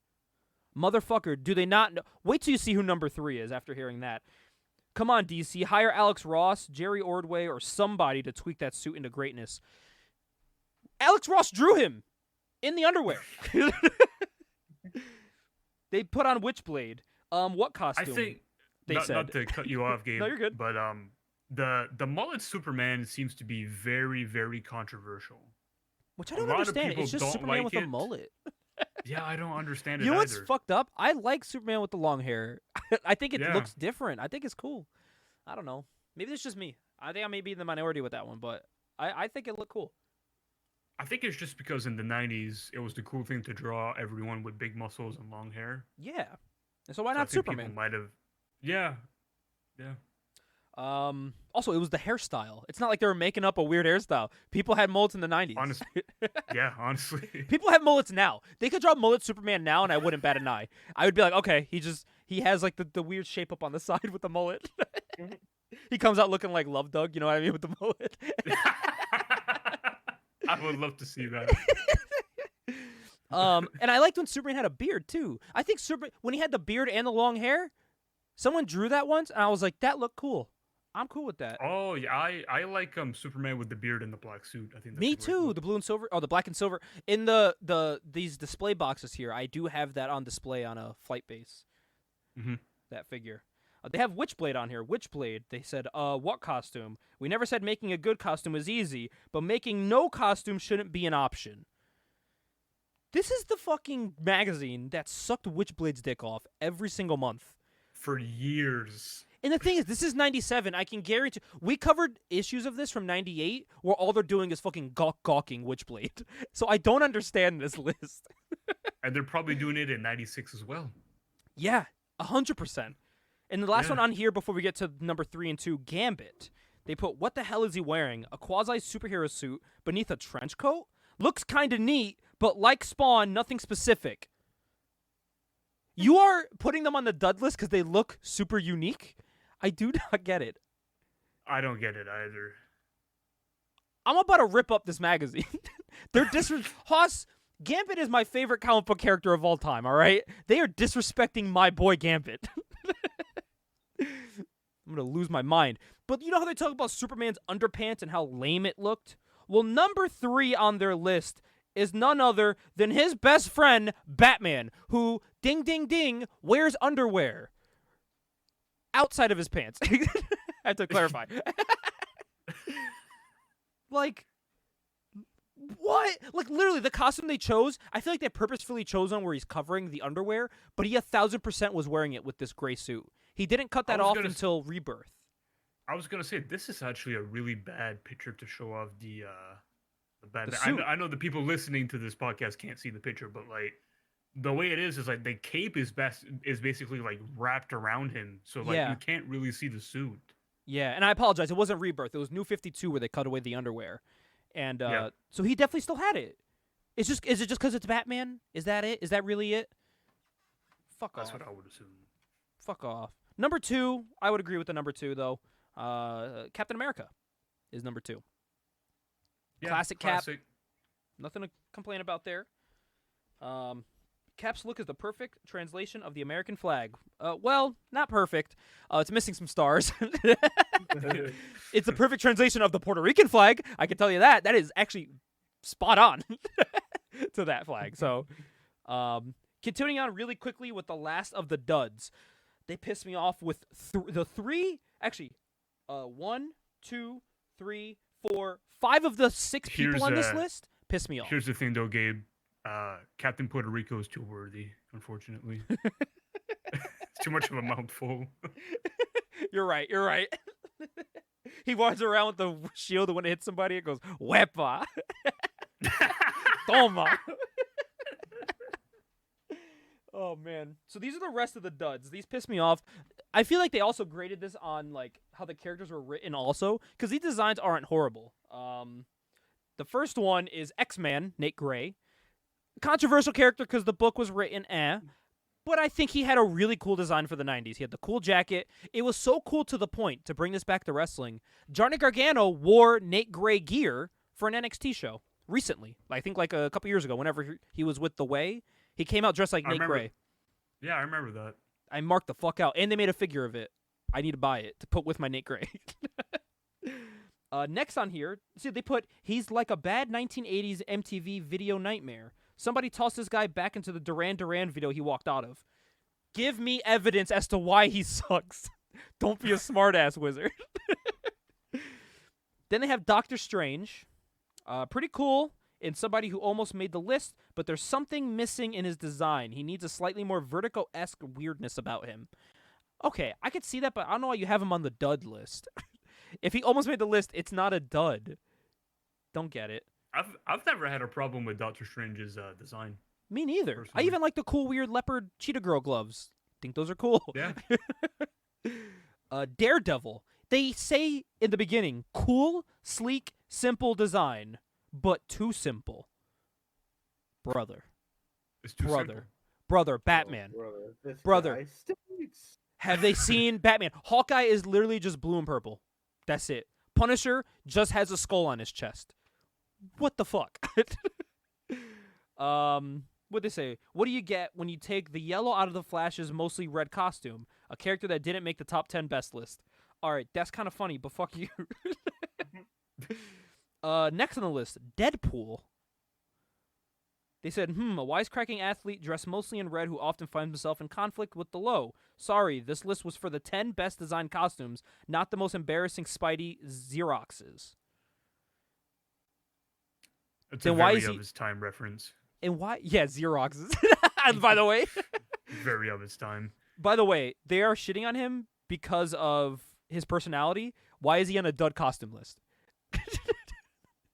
S1: Motherfucker, do they not know? Wait till you see who number 3 is after hearing that. Come on, DC, hire Alex Ross, Jerry Ordway, or somebody to tweak that suit into greatness. Alex Ross drew him in the underwear. They put on Witchblade. What costume?
S3: I think
S1: they said.
S3: Not to cut you off, Gabe.
S1: No, you're good.
S3: But the mullet Superman seems to be very, very controversial.
S1: Which I don't understand. It's just Superman with a mullet.
S3: Yeah, I don't understand it
S1: You know what's
S3: either.
S1: fucked up? I like Superman with the long hair. I think it looks different. I think it's cool. I don't know. Maybe it's just me. I think I may be in the minority with that one, but I think it looked cool.
S3: I think it's just because in the 90s, it was the cool thing to draw everyone with big muscles and long hair.
S1: Yeah. And so why
S3: So
S1: not
S3: I think
S1: Superman?
S3: people might have... Yeah.
S1: Also, it was the hairstyle. It's not like they were making up a weird hairstyle. People had mullets in the 90s.
S3: Honestly.
S1: People have mullets now. They could draw mullet Superman now, and I wouldn't bat an eye. I would be like, okay, he has like the weird shape up on the side with the mullet. He comes out looking like Love Doug, you know what I mean, with the mullet.
S3: I would love to see that.
S1: And I liked when Superman had a beard too. I think when he had the beard and the long hair, someone drew that once, and I was like, that looked cool. I'm cool with that.
S3: Oh yeah, I like Superman with the beard and the black suit. I think that's
S1: Me
S3: the right
S1: too.
S3: look.
S1: The blue and silver, the black and silver. In these display boxes here, I do have that on display on a flight base.
S3: Mm-hmm.
S1: That figure. They have Witchblade on here. Witchblade. They said, what costume? We never said making a good costume was easy, but making no costume shouldn't be an option. This is the fucking magazine that sucked Witchblade's dick off every single month.
S3: For years.
S1: And the thing is, this is 97. I can guarantee... We covered issues of this from 98 where all they're doing is fucking gawking Witchblade. So I don't understand this list.
S3: And they're probably doing it in 96 as well.
S1: Yeah, 100%. And the last one on here before we get to number 3 and 2, Gambit. They put, what the hell is he wearing? A quasi-superhero suit beneath a trench coat? Looks kind of neat, but like Spawn, nothing specific. You are putting them on the dud list because they look super unique? I do not get it.
S3: I don't get it either.
S1: I'm about to rip up this magazine. They're Hoss, Gambit is my favorite comic book character of all time, all right? They are disrespecting my boy Gambit. I'm going to lose my mind. But you know how they talk about Superman's underpants and how lame it looked? Well, number 3 on their list is none other than his best friend, Batman, who, ding, ding, ding, wears underwear. Outside of his pants. I have to clarify. Like, what? Like, literally, the costume they chose, I feel like they purposefully chose one where he's covering the underwear, but he 1,000% was wearing it with this gray suit. He didn't cut that off until Rebirth.
S3: I was gonna say this is actually a really bad picture to show off the Batman.
S1: The suit.
S3: I know the people listening to this podcast can't see the picture, but like the way it is like the cape is basically like wrapped around him, so like you can't really see the suit.
S1: Yeah, and I apologize. It wasn't Rebirth. It was New 52 where they cut away the underwear, and so he definitely still had it. Is it just because it's Batman? Is that it? Is that really it? Fuck off.
S3: That's what I would assume.
S1: Fuck off. Number 2, I would agree with the number 2 though. Captain America is number 2.
S3: Yeah,
S1: classic Cap. Nothing to complain about there. Cap's look is the perfect translation of the American flag. Well, not perfect. It's missing some stars. It's the perfect translation of the Puerto Rican flag. I can tell you that. That is actually spot on to that flag. So, continuing on really quickly with the last of the duds. They pissed me off with the 3... Actually, 1, 2, 3, for 5 of the 6 people
S3: Here's,
S1: on this list piss me off.
S3: Here's the thing, though, Gabe. Captain Puerto Rico is too worthy, unfortunately. It's too much of a mouthful.
S1: You're right. He walks around with the shield, and when it hits somebody, it goes, Wepa. Toma. Oh, man. So these are the rest of the duds. These piss me off. I feel like they also graded this on like how the characters were written also, because these designs aren't horrible. The first one is X-Man, Nate Gray. Controversial character because the book was written, but I think he had a really cool design for the 90s. He had the cool jacket. It was so cool to the point, to bring this back to wrestling, Johnny Gargano wore Nate Gray gear for an NXT show recently. I think like a couple years ago, whenever he was with The Way, he came out dressed like Nate Gray.
S3: Yeah, I remember that.
S1: I marked the fuck out, and they made a figure of it. I need to buy it to put with my Nate Gray. Next on here, see, they put, he's like a bad 1980s MTV video nightmare. Somebody tossed this guy back into the Duran Duran video he walked out of. Give me evidence as to why he sucks. Don't be a smartass wizard. Then they have Doctor Strange. Pretty cool, and somebody who almost made the list, but there's something missing in his design. He needs a slightly more Vertigo-esque weirdness about him. Okay, I could see that, but I don't know why you have him on the dud list. If he almost made the list, it's not a dud. Don't get it.
S3: I've never had a problem with Doctor Strange's design.
S1: Me neither.
S3: Personally.
S1: I even like the cool, weird leopard cheetah girl gloves. Think those are cool.
S3: Yeah.
S1: Daredevil. They say in the beginning, cool, sleek, simple design, but too simple. Brother.
S3: It's too simple.
S1: Brother, Batman. Brother. Have they seen Batman? Hawkeye is literally just blue and purple. That's it. Punisher just has a skull on his chest. What the fuck? What'd they say? What do you get when you take the yellow out of the Flash's mostly red costume? A character that didn't make the top 10 best list. Alright, that's kind of funny, but fuck you. Next on the list, Deadpool. They said, a wisecracking athlete dressed mostly in red who often finds himself in conflict with the low. Sorry, this list was for the 10 best designed costumes, not the most embarrassing Spidey Xeroxes.
S3: It's
S1: then
S3: a
S1: why
S3: very
S1: is he...
S3: of its time reference.
S1: And why? Yeah, Xeroxes. By the way.
S3: Very of its time.
S1: By the way, they are shitting on him because of his personality. Why is he on a dud costume list?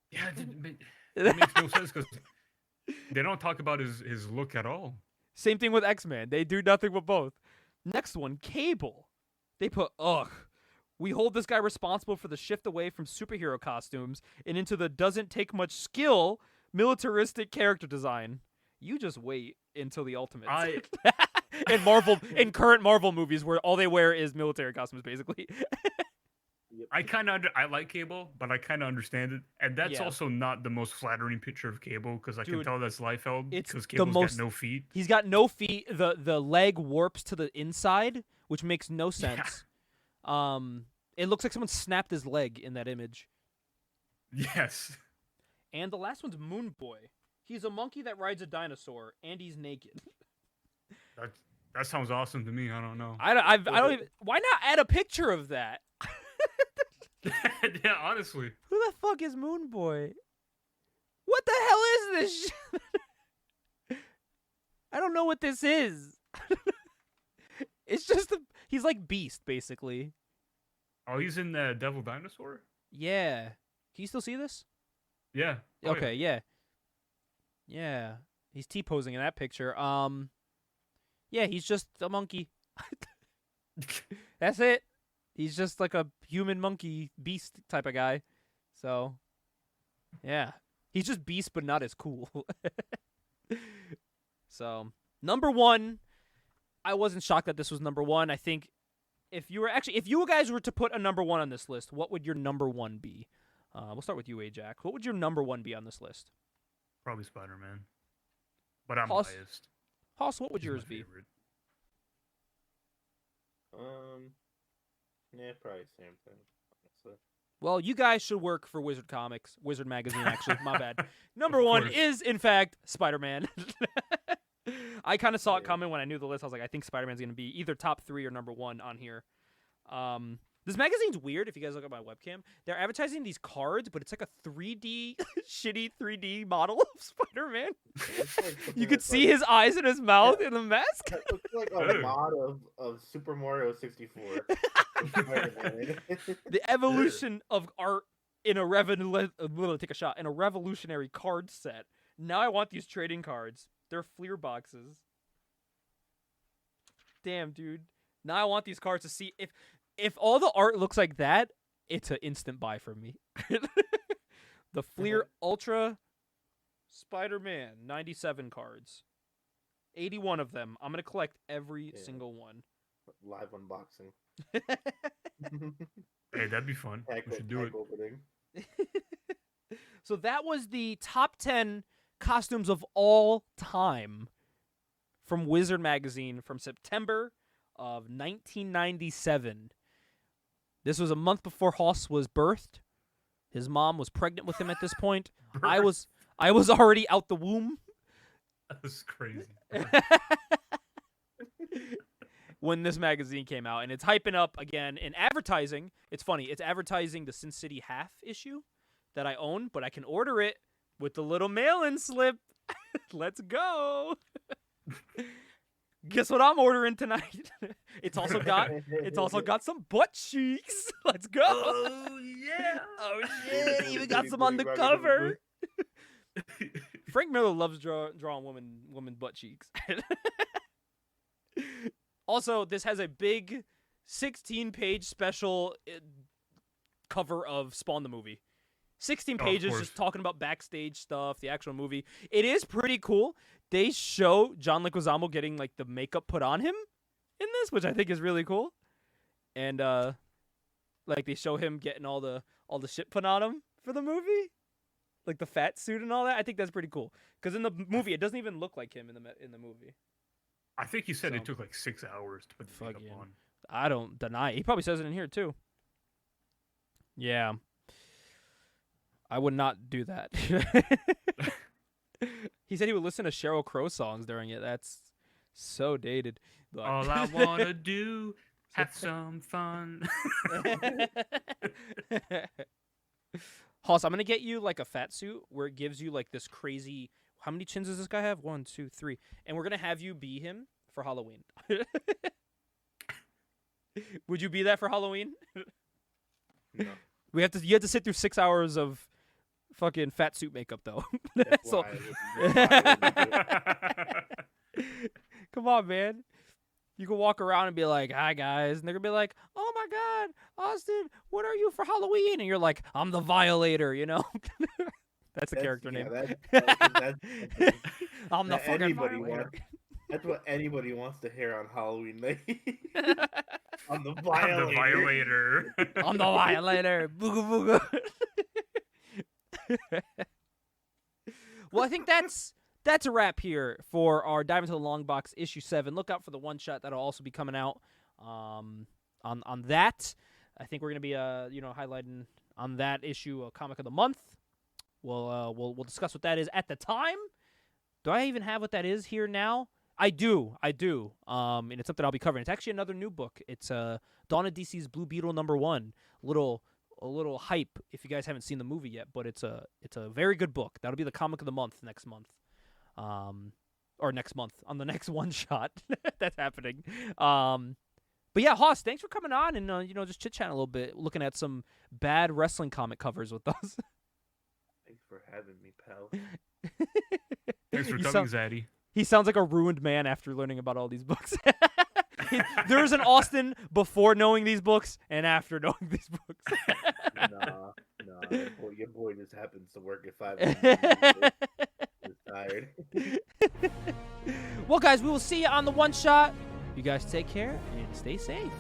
S3: Yeah, it makes no sense because they don't talk about his look at all.
S1: Same thing with X-Men. They do nothing with both. Next one, Cable. They put, we hold this guy responsible for the shift away from superhero costumes and into the doesn't take much skill, militaristic character design. You just wait until the Ultimates. In current Marvel movies where all they wear is military costumes, basically.
S3: I like Cable, but I kind of understand it, and that's also not the most flattering picture of Cable because I can tell that's Liefeld because Cable's got no feet.
S1: He's got no feet. The leg warps to the inside, which makes no sense. Yeah. It looks like someone snapped his leg in that image.
S3: Yes.
S1: And the last one's Moon Boy. He's a monkey that rides a dinosaur, and he's naked.
S3: That sounds awesome to me. I don't know.
S1: I don't even. Why not add a picture of that?
S3: Yeah, honestly.
S1: Who the fuck is Moon Boy? What the hell is this shit? I don't know what this is. It's just he's like Beast, basically.
S3: Oh, he's in the Devil Dinosaur?
S1: Yeah. Can you still see this?
S3: Yeah. Oh,
S1: okay, yeah. Yeah. He's T-posing in that picture. Yeah, he's just a monkey. That's it. He's just like a human monkey beast type of guy. So, yeah. He's just Beast, but not as cool. So, number one, I wasn't shocked that this was number one. I think if you guys were to put a number one on this list, what would your number one be? We'll start with you, Ajax. What would your number one be on this list?
S3: Probably Spider-Man. But I'm
S1: Hoss,
S3: biased.
S1: Hoss, what would yours be?
S2: Yeah, probably same thing, honestly.
S1: Well, you guys should work for Wizard Magazine, actually. My bad. Number one is, in fact, Spider-Man. I kind of saw it coming when I knew the list. I was like, I think Spider-Man's going to be either top 3 or number 1 on here. This magazine's weird. If you guys look at my webcam, they're advertising these cards, but it's like a 3D, shitty 3D model of Spider-Man. You could see his eyes and his mouth in the mask.
S2: It looks like a mod of Super Mario 64.
S1: The evolution of art in a revolutionary card set. Now I want these trading cards. They're Fleer boxes. Damn, dude. Now I want these cards to see if all the art looks like that, it's an instant buy for me. The Fleer Ultra Spider-Man 97 cards. 81 of them. I'm going to collect every single one.
S2: Live unboxing.
S3: Hey, that'd be fun. We should do it.
S2: Opening.
S1: So that was the top 10 costumes of all time from Wizard Magazine from September of 1997. This was a month before Hoss was birthed. His mom was pregnant with him at this point. I was already out the womb.
S3: That was crazy.
S1: When this magazine came out, and it's hyping up again in advertising. It's funny. It's advertising the Sin City half issue that I own, but I can order it with the little mail-in slip. Let's go. Guess what I'm ordering tonight? It's also got some butt cheeks. Let's go.
S4: Oh yeah.
S1: Oh shit! Even got some on the cover. Frank Miller loves drawing woman butt cheeks. Also, this has a big 16-page special cover of Spawn the movie. 16 pages just talking about backstage stuff, the actual movie. It is pretty cool. They show John Leguizamo getting like the makeup put on him in this, which I think is really cool. And like they show him getting all the shit put on him for the movie, like the fat suit and all that. I think that's pretty cool because in the movie it doesn't even look like him in the movie.
S3: I think he said it took like 6 hours to put the makeup on.
S1: I don't deny it. He probably says it in here too. Yeah. I would not do that. He said he would listen to Sheryl Crow songs during it. That's so dated. But...
S3: All I want to do, have some fun.
S1: Hoss, I'm going to get you like a fat suit where it gives you like this crazy... How many chins does this guy have? 1, 2, 3. And we're going to have you be him for Halloween. Would you be that for Halloween?
S2: No.
S1: You have to sit through 6 hours of fucking fat suit makeup though. So... Come on, man. You can walk around and be like, "Hi guys," and they're gonna be like, "Oh my God, Austin, what are you for Halloween?" And you're like, "I'm the Violator," you know. That's the character name. I'm the fucking Violator.
S2: That's what anybody wants to hear on Halloween night. I'm the
S3: Violator.
S1: I'm the Violator. Booga booga. Well, I think that's a wrap here for our Dive Into the Long Box issue 7. Look out for the one shot that'll also be coming out on that. I think we're gonna be highlighting on that issue a comic of the month. We'll discuss what that is at the time. Do I even have what that is here now? I do. And it's something I'll be covering. It's actually another new book. It's Dawn of DC's Blue Beetle #1. A little hype if you guys haven't seen the movie yet, but it's a very good book. That'll be the comic of the month next month. Or next month on the next one shot that's happening. But yeah, Hoss, thanks for coming on and just chit-chatting a little bit, looking at some bad wrestling comic covers with us.
S2: Thanks for having me, pal.
S3: Thanks for coming, Zaddy.
S1: He sounds like a ruined man after learning about all these books. There's an Austin before knowing these books and after knowing these books.
S2: Nah. Your boy just happens to work at 5 a.m. He's tired.
S1: Well, guys, we will see you on the one shot. You guys take care and stay safe.